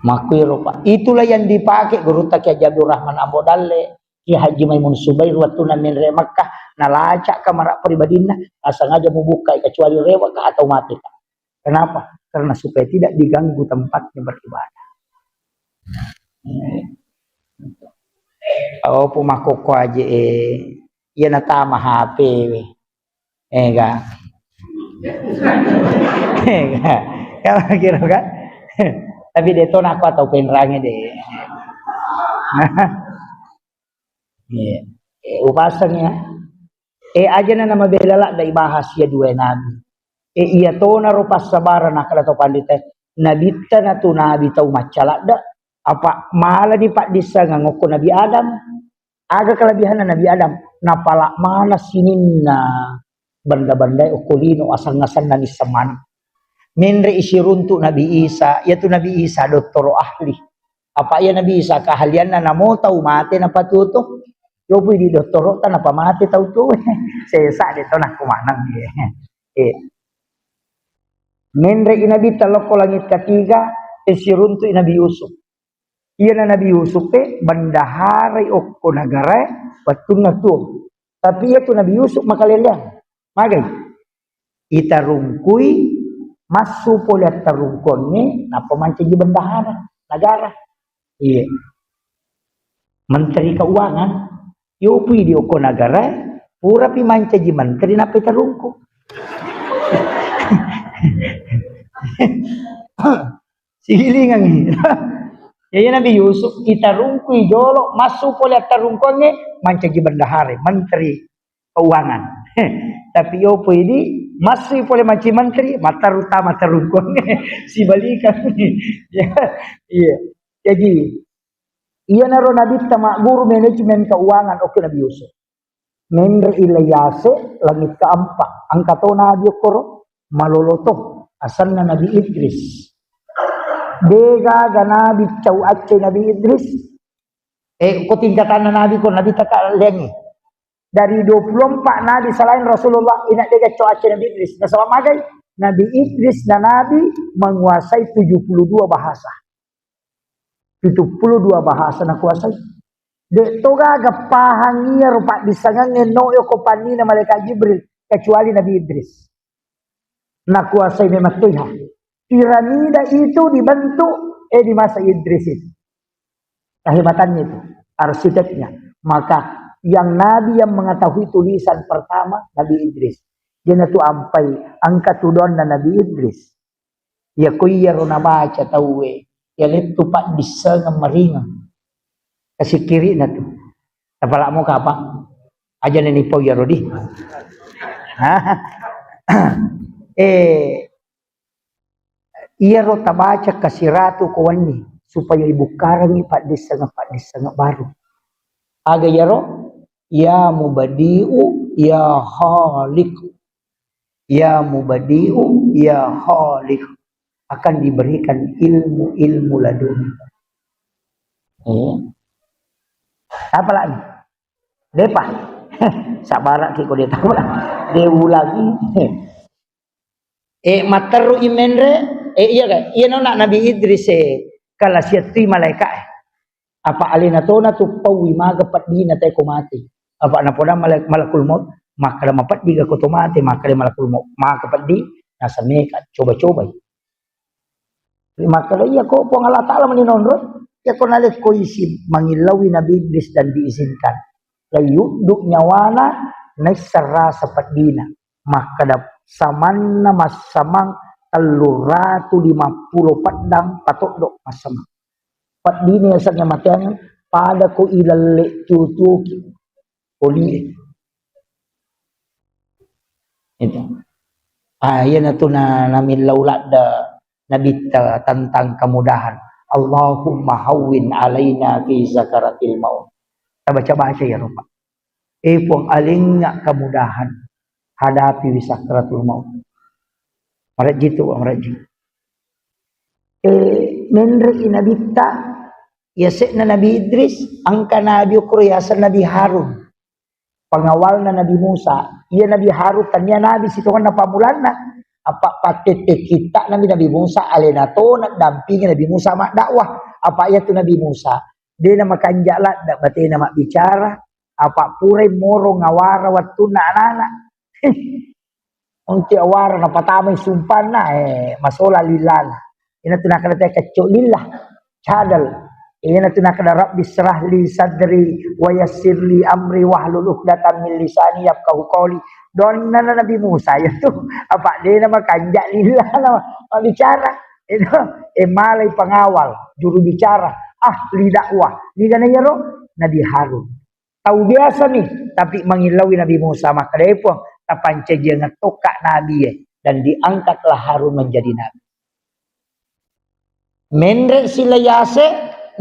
makui rupa itulah yang dipakai guru Taki Jabdur Rahman Ambo Dalle Ki Haji Maimun Subair waktu namin re Makkah nalacak kamar pribadina asal aja membuka kecuali rewa atau mati kenapa karena supaya tidak diganggu tempatnya beribadah oh pumakoko aja iya natama HP enggak kalau kira kan tapi dia tuh aku atau penerangnya deh upasangnya aja na nama belala dari bahas ya dua nabi iya tuh na rupas sabaran akal atau pandita nabi na tu nabi tahu macala dah apa malah di pak disa ngangoko nabi Adam agak kelebihan nabi Adam napala mana sininna benda-benda ukulino asal ngasan nani seman minre isi runtuk Nabi Isa yaitu Nabi Isa doktor ahli apa ya Nabi Isa keahlian na namo tahu mati na patuto yo pui di doktor tan apa mati tahu tuh sesa de to nak kumanang dia minre Nabi taloko langit ketiga isi runtuk Nabi Yusuf iya na Nabi Yusuf bendahari okko negara batuna tuh tapi itu Nabi Yusuf makaleliang magai ita rungkui masuk pola terungkonnya napa mancing di bendahara negara iya menteri keuangan yopi di oko negara Pura pi manca jiman, kerina pi terungku. Sihilingan ni. Jadi Nabi Yusuf kita rungkui jolok masuk oleh terungkongnya manca jiman dahare menteri keuangan. Tapi yo ini masih boleh manci menteri mata utama terungkongnya si balikan ni. Iya. Jadi iya naro Nabi tamak guru manajemen keuangan oke Nabi Yusuf. Menre ilayase langit keempat angkato Nabi okoro maloloto asalna Nabi Idris. Dega Nabi cau aceh Nabi Idris. Ko tingkatan Nabi ko Nabi tak lengi. Dari 24 Nabi selain Rasulullah inak dega cau aceh Nabi Idris. Nah sama magai Nabi Idris dan Nabi menguasai 72 bahasa. 72 bahasa nak kuasai. Dek toga gapahangia rupa disangang no yo ko panina malaikat Jibril kecuali Nabi Idris. Nak kuasai memang Tuhan. Piramida itu dibentuk di masa Idris itu. Kehebatannya itu, arsiteknya. Maka yang Nabi yang mengetahui tulisan pertama Nabi Idris. Dia tu ampai angkat tudon dan Nabi Idris. Ya kuya rona baca tahu ya itu pak bisa ngemeringan. Kasih kiri na tu. Tapalak mo ka apa? Aja ni po ya rodi. Iya rota baca kasih ratu kawani supaya ibu karangi pak desa baru. Aga yaro ya mubadiu ya halik. Ya mubadiu ya halik akan diberikan ilmu laduni. Apa lagi? Depa. Sabarak ki ko dia tahu lah. Dewu lagi. Materu imenre iya kan? Iya nak Nabi Idris kala siatri malaikat. Apa alina tona tu pawi maga patdina tay ko mati. Apa na poda malakul maut maka da mapat diga ko to mati maka da malakul maut maka patdi nasa meka coba-coba. Maka iya ko po Allah Taala maninonro ya ko nalit ko isip mangilawi Nabi Idris dan diizinkan. Layuduk nyawana naisara sa patdina maka da saman na masamang 350 padang patok dok masamang. Pat dini asaknya matian pada ko ilalle cutuki oli. Itu. Yan na to na namin laulat da nabita tentang kemudahan. Allahumma hawwin alaina fi zakaratil maut. Kita baca-baca ya rupa. Pong aling kemudahan hadapi sakaratul maut. Marat jitu marat jitu. Menri nabita yasekna Nabi Idris angka Nabi Ukriyasan Nabi Harun. Pengawal na Nabi Musa. Iya Nabi Harun tanya Nabi situ kan napamulana. Apa patete kita Nabi Musa alena to nak dampingi Nabi Musa mak dakwah. Apa ya tu Nabi Musa? Dia nama kanjalat dak bate nama bicara. Apa purai moro ngawara waktu na anak. Unti awara na patamay sumpan na masola lilala. Ina tunakana tayo kacok lillah. Cadal. Ina tunakana Rabbi srah li sadri wa yassir li amri wahlul 'uqdatam min lisani yafqahu qawli. Don na Nabi Musa itu apa dia nama kanjak lillah nama bicara. Itu malay pengawal, juru bicara, ahli dakwah. Ni kana yaro Nabi Harun. Tahu biasa nih, tapi mengilawi Nabi Musa maka dia pun tapanca dia ngetokak Nabi dan diangkatlah Harun menjadi Nabi. Mendre sila yase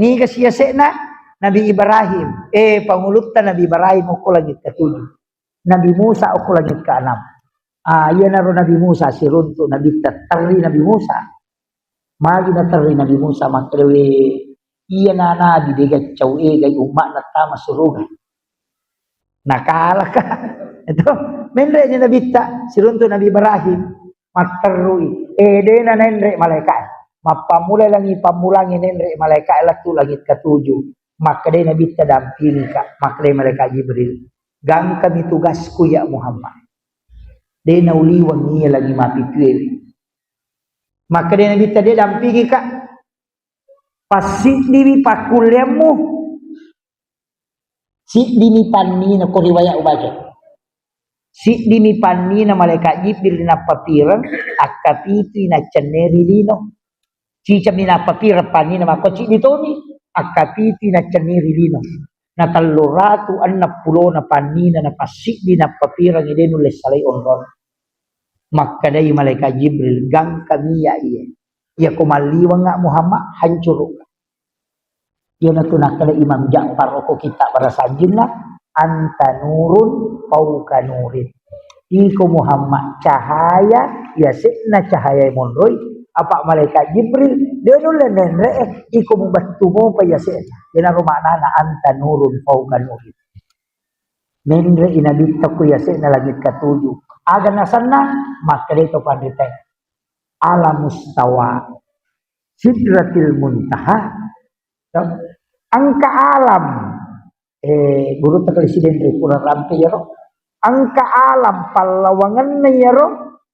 ni kasiyasena Nabi Ibrahim. Pangulutan Nabi Ibrahim uko lagi ketujuh. Nabi Musa uko lagi ke-6. Iya naro Nabi Musa siruntu Nabi terri Nabi Musa. Magi na terri Nabi Musa makrewe iya na Nabi dega caw gay umat na tama surugan. Nakala ka. Ito mendre ni Nabi ta siruntu Nabi Ibrahim materui. Dena nendre malaikat. Mapamulai lagi pamulangi nendre malaikat latu lagi ketujuh. Maka dia Nabi tadampini ka. Maka dia malaikat Jibril. Gang kami tugasku ya Muhammad. Dia nauliwang niya lagi mapipili. Maka dia Nabi tadi dampingi ka. Pasit diri pakulemu. Si dini panni na ko riwayat ubaca. Si dimi panni na malaikat Jibril na papiran akapiti na ceneri lino. Cica mina papiran panni na makoci ditoni akapiti na ceneri lino. Na 360 na panni na pasik di na papiran ide nulis salai onron. Maka dari malaikat Jibril gang kami ya iya. Ya kumaliwa nga Muhammad hancur. Yan na tunakala Imam Ja'far ko kita para sajin na anta nurun fauka nurin. Iko Muhammad cahaya ya sikna cahaya monroy apa malaikat Jibril dia nulen nenre iko membantu mo pa ya sikna. Yan ang rumana na anta nurun fauka nurin. Nenre inabita ko ya sikna langit katujuh. Aga na sana maka dito panditay. Alam mustawa sidratil muntaha. Angka alam guru presiden Republik Rampe yaro angka alam palawangan na yaro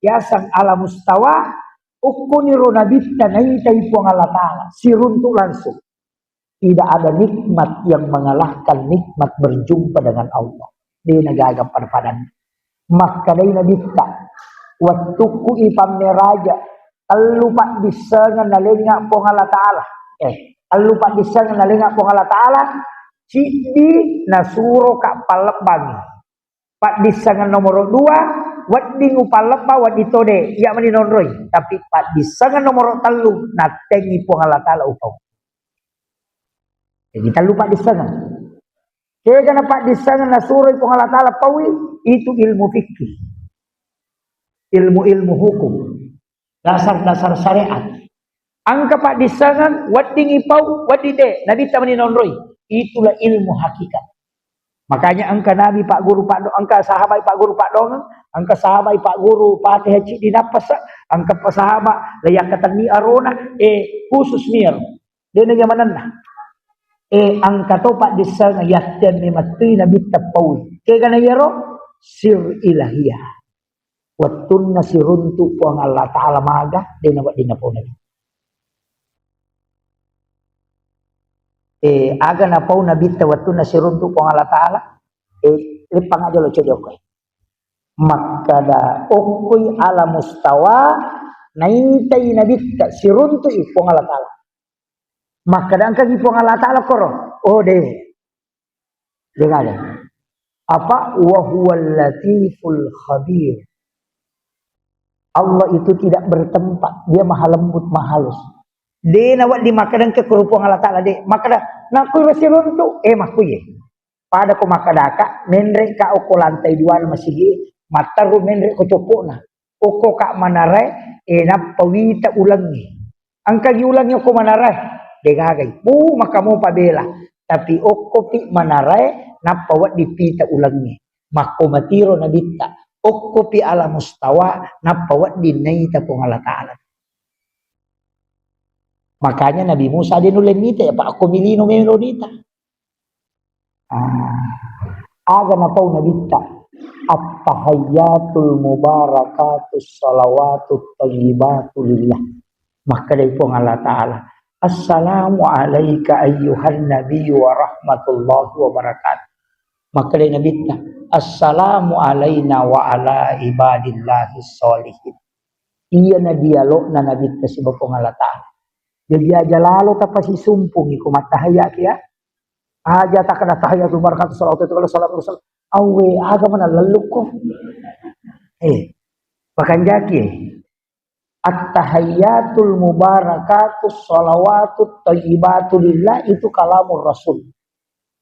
yasang alam mustawa ukuni ronabita na itay po ang alatala siruntuk langsung tidak ada nikmat yang mengalahkan nikmat berjumpa dengan Allah di nagagam parpadan maka day nabita watuku ipam raja lupa disengan nalinga po ang alatala lupa disang nalinga po Allah Ta'ala cidi nasuro ka palebang pak disangan nomor 2 wading upaleba waditode ya maninonroy tapi pak disangan nomor 3 natengi po Allah Ta'ala upau jadi kita lupa disangan kaya kana pak disangan nasuro po Allah Ta'ala pawi itu ilmu fikih ilmu hukum dasar-dasar syariat. Angka pak disangan, wading ipau, wadide, nabi tamani nonroy. Itulah ilmu hakikat. Makanya angka nabi pak guru pak do, angka sahabat pak guru pak dong, angka sahabat pak guru pak haji di napas, angka sahabat layak kata ni arona, khusus mir. Dia nanya mana nah? Angka to pak disangan yakten ni matui nabi tapawi. Kaya kana yaro sir ilahiyah. Wattunna siruntu puang Allah Ta'ala maga, dia nak dina po nabi. Aga na pau nabita watu na siruntu po Allah Ta'ala lipang aja lo codokoy maka da okoy ala mustawa naintay nabita siruntu po Allah Ta'ala maka da ang kagipong Allah Ta'ala koro dengar apa wa huwal latiful khabir Allah itu tidak bertempat dia maha lembut maha halus. De nawat di makanan ke kerupung Allah Ta'ala de makada nakuy masiruntu makuy pada ko makadaka menre ka oko lantai 2 na masigi mataru menre ko copo na oko ka manare na pawita ulangi ang kagi ulangi ko manare de gagay makamu pabela tapi oko pi manare na pawat dipita ulangi makko matiro na bitta oko pi ala mustawa na pawat dinaita po Allah Ta'ala. Makanya Nabi Musa dia nulen nita ya Pak aku milino melodita. Aga na pau nabita at-tahiyyatul mubarakatus salawatut thayyibatu lillah. Maka dari pun Allah Ta'ala assalamu alayka ayyuhan nabiyyu wa rahmatullahi wa barakatuh. Maka dari nabita assalamu alayna wa ala ibadillahi sholihin. Iya na dialog na nabita si bapong Allah Ta'ala. Jadi aja lalu tak pasti sumpung iku matahaya kia. Aja tak kena tahiyatul barakatuh salawatu itu kalau salat awe aga mana leluk ko. Bahkan jaki at-tahiyyatul mubarakatus salawatut thayyibatu lillah itu kalamur rasul.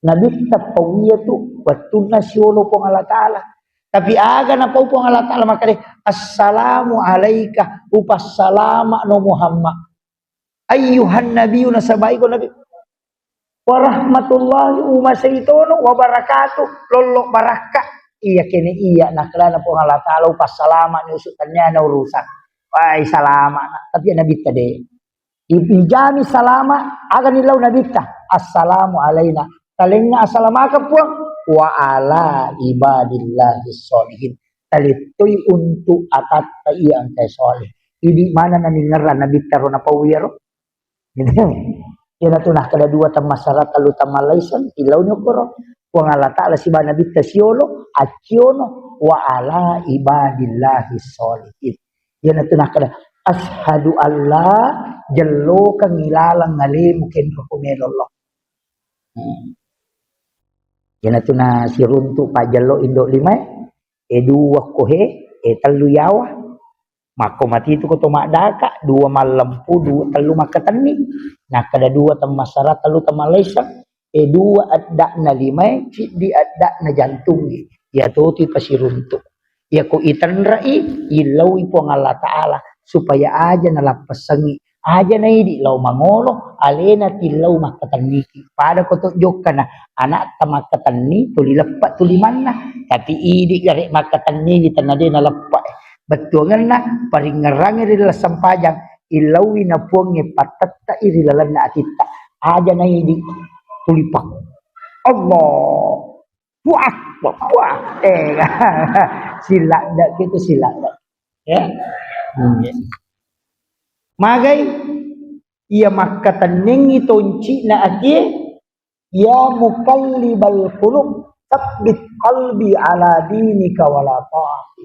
Nabi tapawiyatu wattunna syulu pong Allah Ta'ala. Tapi aga na po pong Allah Ta'ala maka assalamu alayka upassalama no Muhammad. Ayyuhan nabiyyu nasabai ko nabi wa rahmatullahi umasaitono wa barakatuh lolok barakah iya kene iya naklana po Allah Ta'ala upassalama ni usutannya na urusan wai salama tapi nabi tade ipijami salama aga nilaw nabi ta assalamu alaina talingna assalamaka po wa ala ibadillahi sholihin talitoy untuk atat iya ang kay solih idi mana na ningaran nabi taro na pawiro. Yan na ito na kada dua tamasarat alu tamalaysan ilaw nyo kuro kung Allah Ta'ala si Banabita siyolo at yono wa ala ibadillahi sholihin. Yan na tunakala ashadu Allah jallo kang ilalang ngalim ken Allah. Yan na si runtu pa jallo indo lima dua kohe telu yawa mako mati itu ko tumadaka dua malam pu dua telu makatani nah kada dua tamasara telu tamalesa dua adda na lima di adda na jantung ya tuti pasiruntuk ya ko itanrai ilawi po ng Allah Ta'ala supaya aja nalapasangi aja na idi law mangolo alena tilaw makataniki pada ko to jok kana anak ta makatani tuli lepat tuli manna tapi idi gare makatani di tanade na lepat betungan na paringarang iri la sampajang ilawi na puonge patatta iri lalan na atita aja na idi tulipak Allah puak sila dak gitu sila dak ya magai ia makataning itonci na akie ya mukallibal qulub tabbit qalbi ala dinika wala ta'ati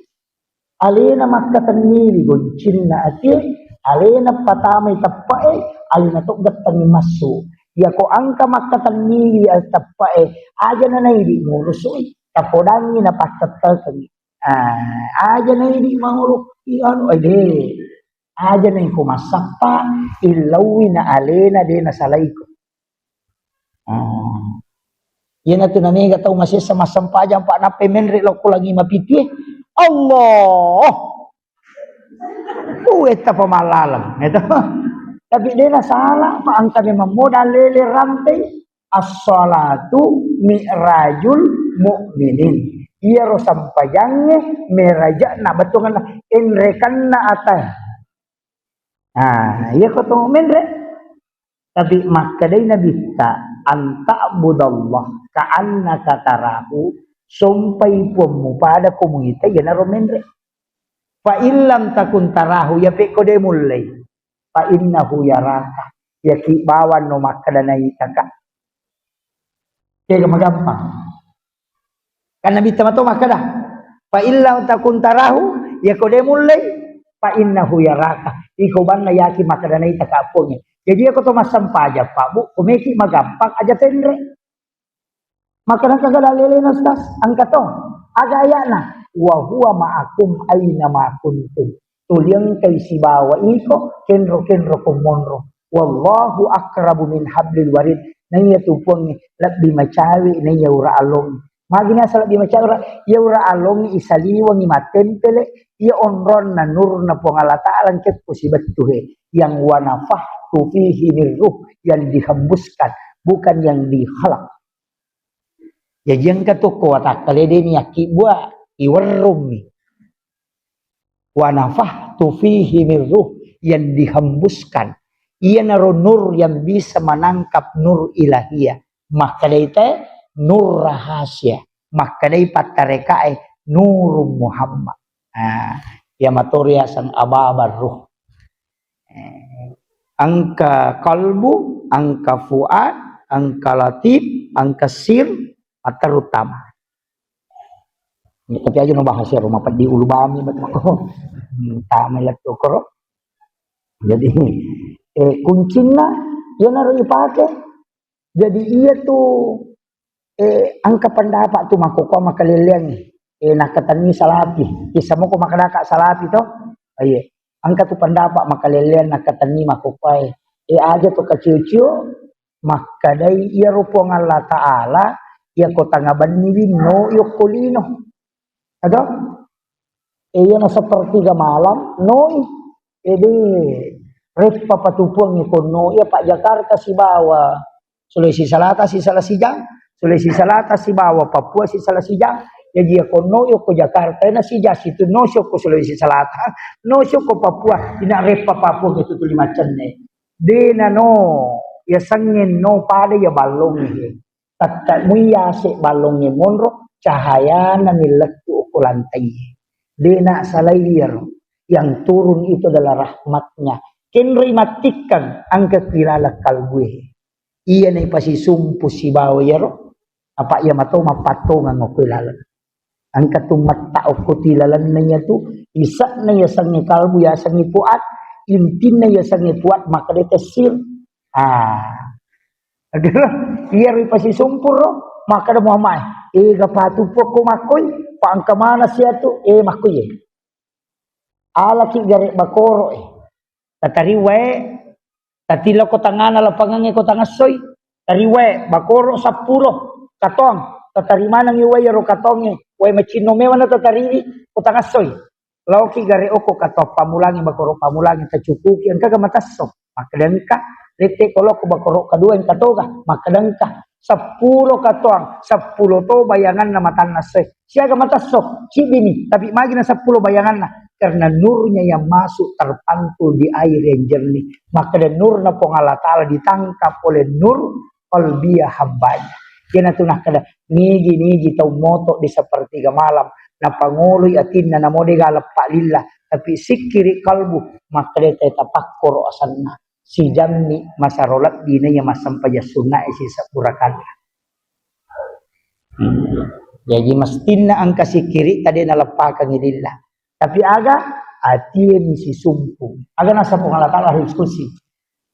alena makatani goncin na akie alena patamay tapae alena to gatani masu ya ko angka makatani al tapae aja na naidi ngurusoy tapodangi na patatal kami aja na idi mangulu iano ade aja na yung kumasakpa ilawi na alena de na salaiko yan na tunaniga tao masih sa masampajang pa na pemenri lo ko lagi mapiti Allah eta pamalalam ito tapi de na sala pa ang kami mamodal lele rampe as-salatu mi'rajul mu'minin iya ro sampajangnya meraja na batungan na enrekan na atay iya ko to menre tapi makadai nabita anta budallah ka'annaka tarahu sumpay mo pada komunita yan na ro menre fa illam takun tarahu ya pe ko de mulay fa innahu yaraka ya ki bawan no makadanay taka kaya magampang kan nabi tamato makada fa illam takun tarahu ya ko de mulay fa innahu yaraka ikaw ban na yaki makadanay taka po niya jadi ako to masampaja pa bu kumiki magampang aja tenre makanan kagalale nas ang katong agaya na wa huwa ma'akum aina ma kuntum tulyang kay sibawa iko kenro kumonro wallahu akrabu min hablil warid nanya tupong labbi macawi nanya ura along magina sa labbi macawi ura along isaliwang ni matempele ia onron na nur na pongalatalan ket posibatuhe yang wanafah fihi ruh yang dihembuskan bukan yang dihalak ya yang katuko atak kalede ni akibwa iwarrum ni wa nafahtu fihi min ruh yang dihembuskan ia naro nur yang bisa menangkap nur ilahiyah maka daite nur rahasia maka dai patarekae nur Muhammad ya matoria sang ababar ruh angka kalbu angka fuad angka latif angka sir terutama tapi aja no bahasa rumah padi ulubami betul tamelat okoro jadi kuncinya ya naruh ipake jadi iya tuh angka pendapat tuh makoko makalilian nakatani salapi kisah mo ko makadaka salapi to aye angka tuh pendapat makalilian nakatani makokai aja tuh kecil-kecil makadai iya rupong Allah Ta'ala ya kota ngabanibin no yokolino ada iya na seperti malam noi ede rep papatupuang ikono iya Pak Jakarta si bawa Sulawesi Selatan si Salasijang Sulawesi Selatan si bawa Papua si Salasijang ya dia kono yo ko Jakarta na si jas itu no syo ko Sulawesi Selatan no syo ko Papua ina rep Papua itu tuli macan ne de na no ya sangin no pada ya balong tatta muya se balongnya monro cahaya na niletu ko lantai dena salayir yang turun itu adalah rahmatnya kenri matikan ang kakilala kalbuhe iya na ipasisumpu si bawa yaro apa iya mato mapatongan mo kilala Angka tu mata ukuti lalan nanya tu isa na ya sangi kalbu ya sangi puat intin na ya sangi puat maka dia tesir adalah iya ri pasi sumpur maka dah Muhammad gapatu po ko makoy paangka mana siya tu makoy ala ki gare bakoro tatariwe tatilo ko tangana lapangange ko tangasoy tariwe bakoro 10 katong tatarimana ngi way ro katonge way machino mewa na tatariri utangasoy lauki gare oko kato pamulangi bakoro pamulangi tacukuki ang kagamatasok makadangka lete kolok ko bakoro kadua ang katoga makadangka 10 katoang 10 to bayangan na matan nasoy siya gamatasok si bini tapi magi na 10 bayangan na karena nurnya yang masuk terpantul di air yang jernih maka dan nur na pong Allah Ta'ala ditangkap oleh nur qalbiyah hambanya. Yan ito nakada, nigi tau moto di sepertiga malam, na panguloy atin na namode galap palila, tapi sikiri kalbu, maka dia tapakor asan na. Si jamni masarolat di na niya masampaya sunna isi sapurakan. Jadi mestina ang kasikiri tadi nalapakan nilila. Tapi aga ati misi sumpung. Aga nasa pengalatan diskusi.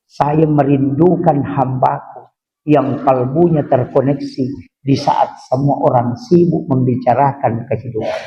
Saya merindukan hambaku yang kalbunya terkoneksi di saat semua orang sibuk membicarakan kehidupan.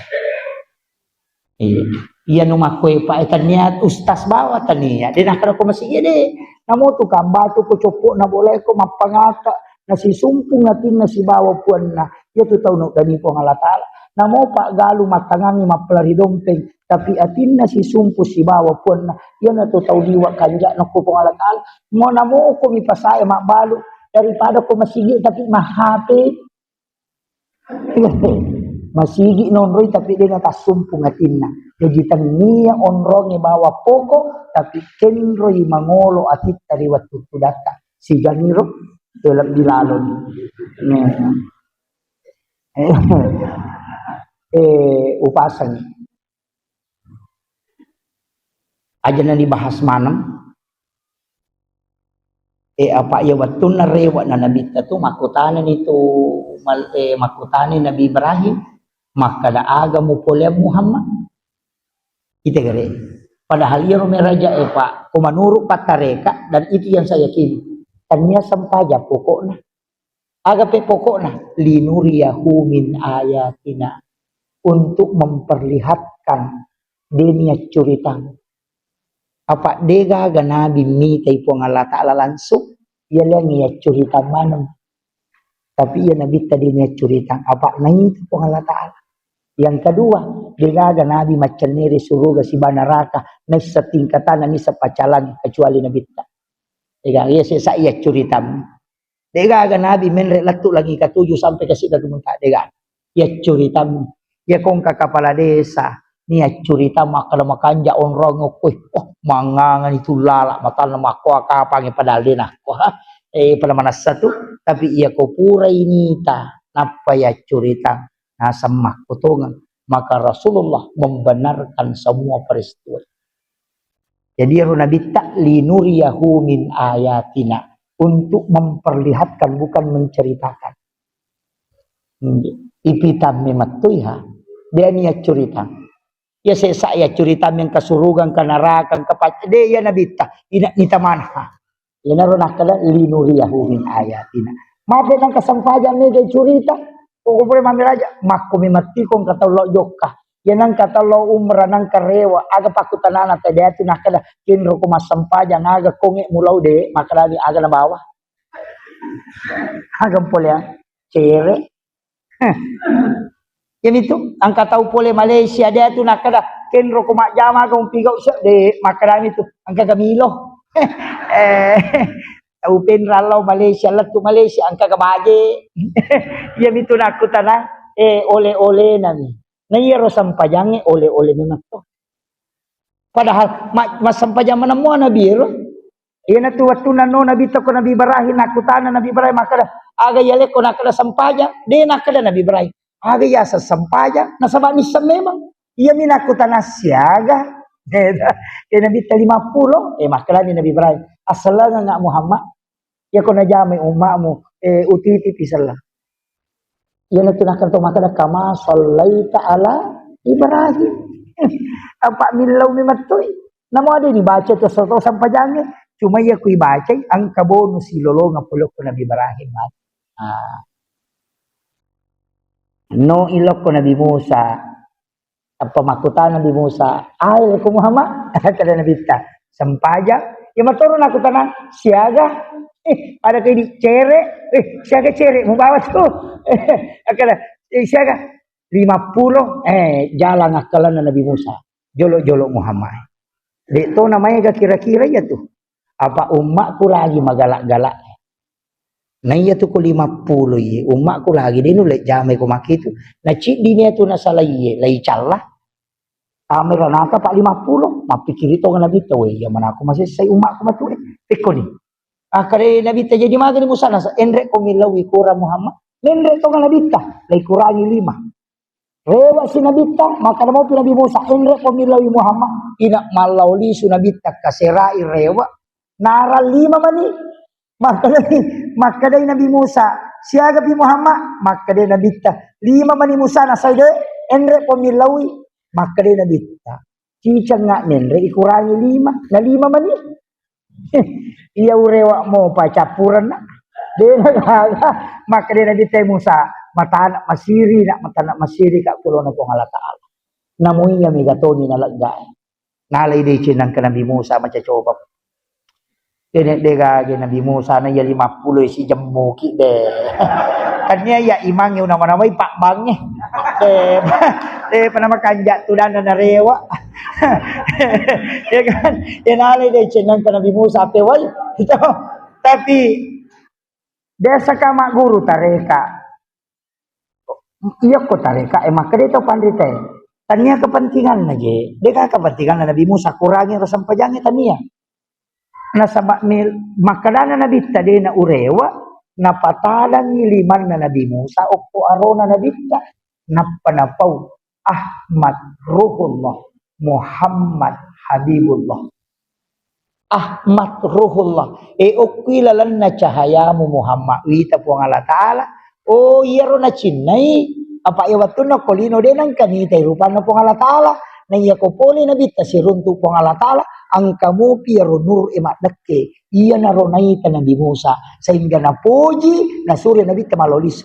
Iya numakwe pa itaniat ustas bawa tania. Di nakara ko masih deh. Namo tu kambatu ko copo na boleh ko mapangata na si sumpung natin na si bawa puan na. Ya tu tahu no dani po ngalatala. Namo pa galu matangangi mapelari dompeng. Tapi atin na si sumpu si bawa puan na. Yan na tu tahu diwa kanja na ko po ngalatala. Mo namo ko mipasaya makbalu. Daripada ko masigi tapi mahati. Masigi nonroy tapi dia natasumpung atin na. Jadi tangniya onrong bawa poko tapi kenroy mangolo atit tariwat tutudata. Si Janiro dalam dilalon. Upasan. Aja na dibahas manam. Apa ya waktu narewa na nabi tu makutanin itu makutanin Nabi Ibrahim maka da mo pole Muhammad kita gare padahal ia raja Pak kumanuru patareka dan itu yang saya yakini tanya sampaja pokoknya agape pokoknya linuriyahu min ayatina untuk memperlihatkan dunia cerita apa dega ganabi mi tay po Allah Ta'ala langsung ia lang niya cerita manam tapi ia nabi tadi niya cerita apa na itu po Allah Ta'ala yang kedua dega ganabi macaniri suruga si banaraka na sa tingkatan na sa pacalan kecuali nabi ta dega iya sa iya cerita dega ganabi menre latu lagi katujuh sampai ke sida tumunta dega ia cerita ya kong kakapala desa niya cerita makala makanja onrong ko mangangan itu lala mata nama ko kapang padahal din ako pada mana satu tapi ia ko pura ini ta napa ya cerita nasa makutungan maka Rasulullah membenarkan semua peristiwa jadi Nabi tak linuriyahu min ayatina untuk memperlihatkan bukan menceritakan ipitam mematuiha dia niya cerita ya saya cerita yang kasurugan kanarakan kepat de ya nabita ina nita manha ya naron nakala linuriyahu min ayatina mabe nang kasampajan ni de cerita ko boleh mamiraja makko mimati kong katalo jokka ya nang katalo umra nang karewa aga pakutanana tadi ati nakala kinro ko masampajan aga konge mulaw de makalani aga na bawa aga polya cere yan itu ang kataw pole Malaysia dia tu nakada kenro ko majama kong pigaw siya de makarami tu ang kagamilo upen ralaw Malaysia latu Malaysia ang kagabaje yan itu nakutana ole nami nayero sampajange ole memang to padahal masampajang manamo na biro yan tu waktu nano nabi to ko Nabi Ibrahim nakutana Nabi Ibrahim makada aga yale ko nakada sampaja de nakada Nabi Ibrahim aga ya sa sampaja nasaba ni sa memang iya minakutan asyaga Nabi 50 makala ni Nabi Ibrahim asala nga Muhammad ya ko najamay umma mo utiti pisala Ia tunahkan tu maka dah kama sallaita ala Ibrahim. Apa milau mi matoi. Namo ada ni baca tu soto sampai jangan. Cuma ia kui baca angka bonus silolo ngapulok ko Nabi Ibrahim. No ilok ko Nabi Musa. Apa makutan Nabi Musa? Ay ko Muhammad. Kada Nabi ta. Sampaja. Ya matoro na ko tanan siaga. Ada kay di cere. Siaga cere mo bawa tu. Kada siaga 50 jalan akalan na Nabi Musa. Jolo-jolo Muhammad. Itu namanya kira-kira ya tuh. Apa umatku lagi magalak-galak. Nah iya tuh ko 50 ye. Umatku lagi dia nulek jamai ko maki tu. Nah cik dinia tu nasalah ye. Lai calah. Amir naka pak 50. Mapikir itu kan Nabi tahu ya mana aku masih saya umatku matu Iko ni. Kare Nabi ta jadi maga ni Musa nasa. Enrek ko milawi kura Muhammad. Enrek to kan Nabi ta. Lai kurangi 5. Rewa si Nabita, maka na mo Nabi Musa, enre pamilawi Muhammad, ina malauli su Nabita kaserai rewa, nara 5 mani, maka day Nabi Musa, siaga pi Muhammad, maka day Nabita, 5 mani Musa na sayde, enre pamilawi, maka day Nabita, cicang nga nenre, ikurangi 5, na 5 mani, iya urewa mo pa capuran na, maka day Nabita Musa, mata anak masiri nak mata anak masiri kat pulau na Allah Taala. Namun yang megatoni na lagay. Nalay day cinang ka Nabi Musa macam coba. Denek dega Nabi Musa na ya 50 si jammuki de. Kanya ya imang yung nama-nama pak bangnya. Panama kanjat tu dan na rewa. Ya kan? Ya nalay day cinang ka Nabi Musa peway. Ito. Tapi desa ka mak guru tareka. Iya ko tareka maka dia tahu pandita. Tania kepentingan lagi. Dia kepentingan Nabi Musa kurangi rasa pajangnya tania. Na sabak mil makadana Nabi tadi na urewa na patalan niliman na Nabi Musa opo arona Nabi ta na panapau Ahmad Ruhullah Muhammad Habibullah. Ahmad Ruhullah. Okwilalan na cahayamu Muhammad. Wita po Allah Ta'ala. Oh iya rona cinai apa ya waktu na kolino denang kanita rupan na pong Allah Ta'ala na iya ko poli na bita si runtu pong Allah Ta'ala ang kamu piero nur emat deke iya na ronai ta Nabi Musa sehingga na puji na surya na bita malolis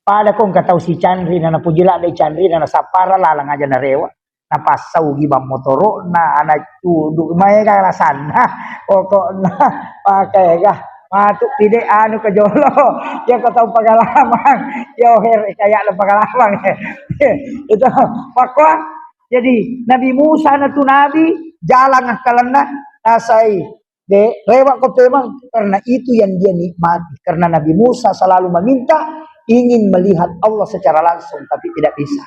pada kong kataw si Chandri na napujila na Chandri na nasapara lalang aja na rewa na pasaw gibang motoro na anak tuduk may kalasan kok na pakai kah matuk tidak anu ke jolo yang kau tahu pengalaman yo kayak pengalaman itu maka jadi Nabi Musa na tu nabi jalan kalana asai de rewak ko memang karena itu yang dia nikmati karena Nabi Musa selalu meminta ingin melihat Allah secara langsung tapi tidak bisa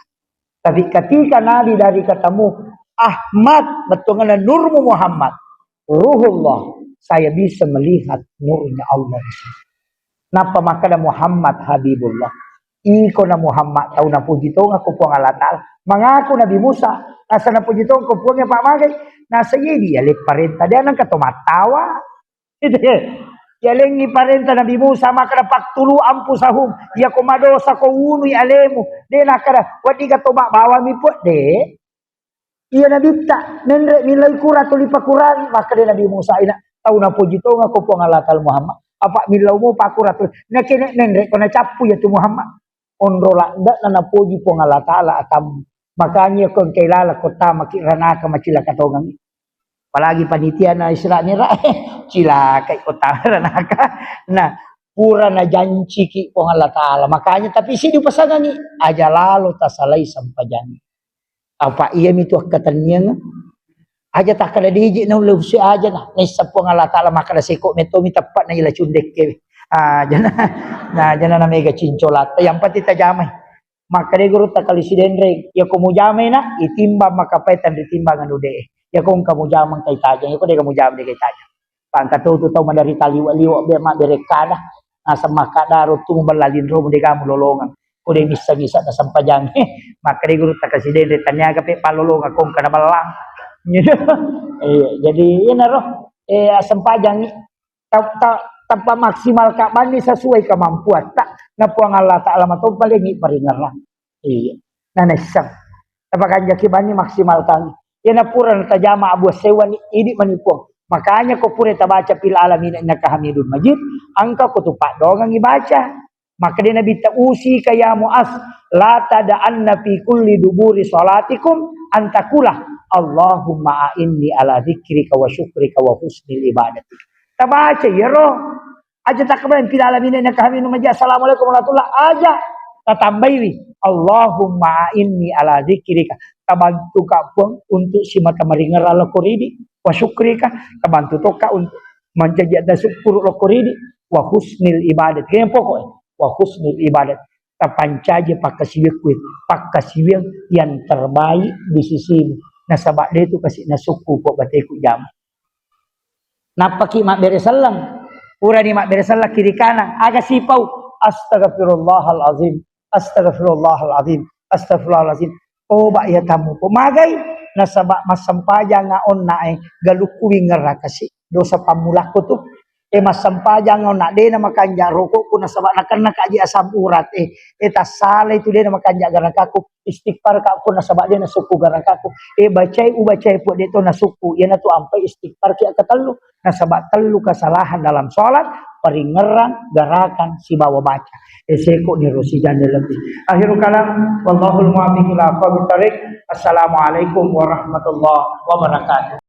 tapi ketika Nabi dari katamu Ahmad betulnya nurmu Muhammad Ruhullah saya bisa melihat nurnya Allah. Napa makana Muhammad Habibullah. Iko na Muhammad tahu na puji to nga kupuang Allah Ta'ala. Mangaku Nabi Musa nasa na puji to kupuangnya Pak Magay. Nasa yedi alik parenta dia nang katumatawa. Itu ya. Yalengi parenta Nabi Musa maka dapat tulu ampusahum. Ya kumadosa ko unui alemu. De nakada wadi katumak bawa mi put de. Iya Nabi tak nenrek nilai kurang tulipa kurang maka dia Nabi Musa ina tahu na puji to nga ko po Allah Ta'ala Muhammad apa milaw mo pa kurato na kene nenrek ko na chapu ya tu Muhammad onro lakda na puji po Allah Ta'ala atam makanya kon kailala ko ta makirana ka macila katongan palagi panitia na Isra nira cilaka ko ta ranaka na pura na janji ki po Allah Ta'ala makanya tapi si di pasangan ni aja lalu tasalai sampajani apa iya mitu katanya aja tak kada diji na ulah si aja na nisapong Allah Ta'ala maka na siko meto mi tapat na ila cundek ke jana na mega cincolat yang pati tajamay maka de guru ta kali sidenre ya ko mujamay na itimba makapaitan ditimbangan ude ya kung kamu jamang kay tajang ya ko de kamu jam de kay tajang pangkatuto taw madari taliwa-liwa be ma berekada nasa makadaro tu balalin ro de kamu lolongan ko de misa-misa na sampajang maka de guru ta kasi de tanyaga pe palolongan kung kana balang jadi ini roh sampajang tanpa maksimal kak bani sesuai kemampuan tak napuang Allah Ta'ala matau palingi paringarlah iya nah nesam apakah jaki bani maksimal kami ya napuran tajama abu sewan ini menipu makanya kau pura baca pil alamin innaka hamidun majid angka kau tupak dongang ibaca maka dia Nabi ta'usi kaya mu'as la tada'anna fi kulli duburi salatikum antakulah Allahumma a'inni ala dzikrika wa syukrika wa husnil ibadati tabaca ya roh aja tak kemudian pil alamin innaka hamidun majid assalamualaikum warahmatullahi aja tatambairi Allahumma a'inni ala dzikrika kabantu kapung untuk si mata maringar ala koridi wa syukrika kabantu toka untuk menjadi ada syukur ala koridi wa husnil ibadat kaya pokoknya wa husnil ibadat tapancaje pakasiwin yang terbaik di sisi nasabak dia itu kasih nasuku kok bateku jam napaki mak beresalam ura ni mak beresalah kiri kanan aga sipau astagfirullahalazim astagfirullahalazim astagfirullahalazim oh bak ya tamu pemagai nasabak masampaja ngaon nae galukuwi ngerakasi dosa pamulaku tuh masampaja ngaon nak de na makanja rokok kuna sabak nakan nakaji asam urat tas sala itu de na makanja garakaku istighfar ka kuna sabak de na suku garakaku bacai po de to na suku yana tu ampai istighfar ki akatalu nasabak telu kesalahan dalam salat peringeran garakan si bawa baca eseko ni rosidan lebih akhirul kalam wallahul muwaffiq ila aqwamit thariq assalamualaikum warahmatullahi wabarakatuh.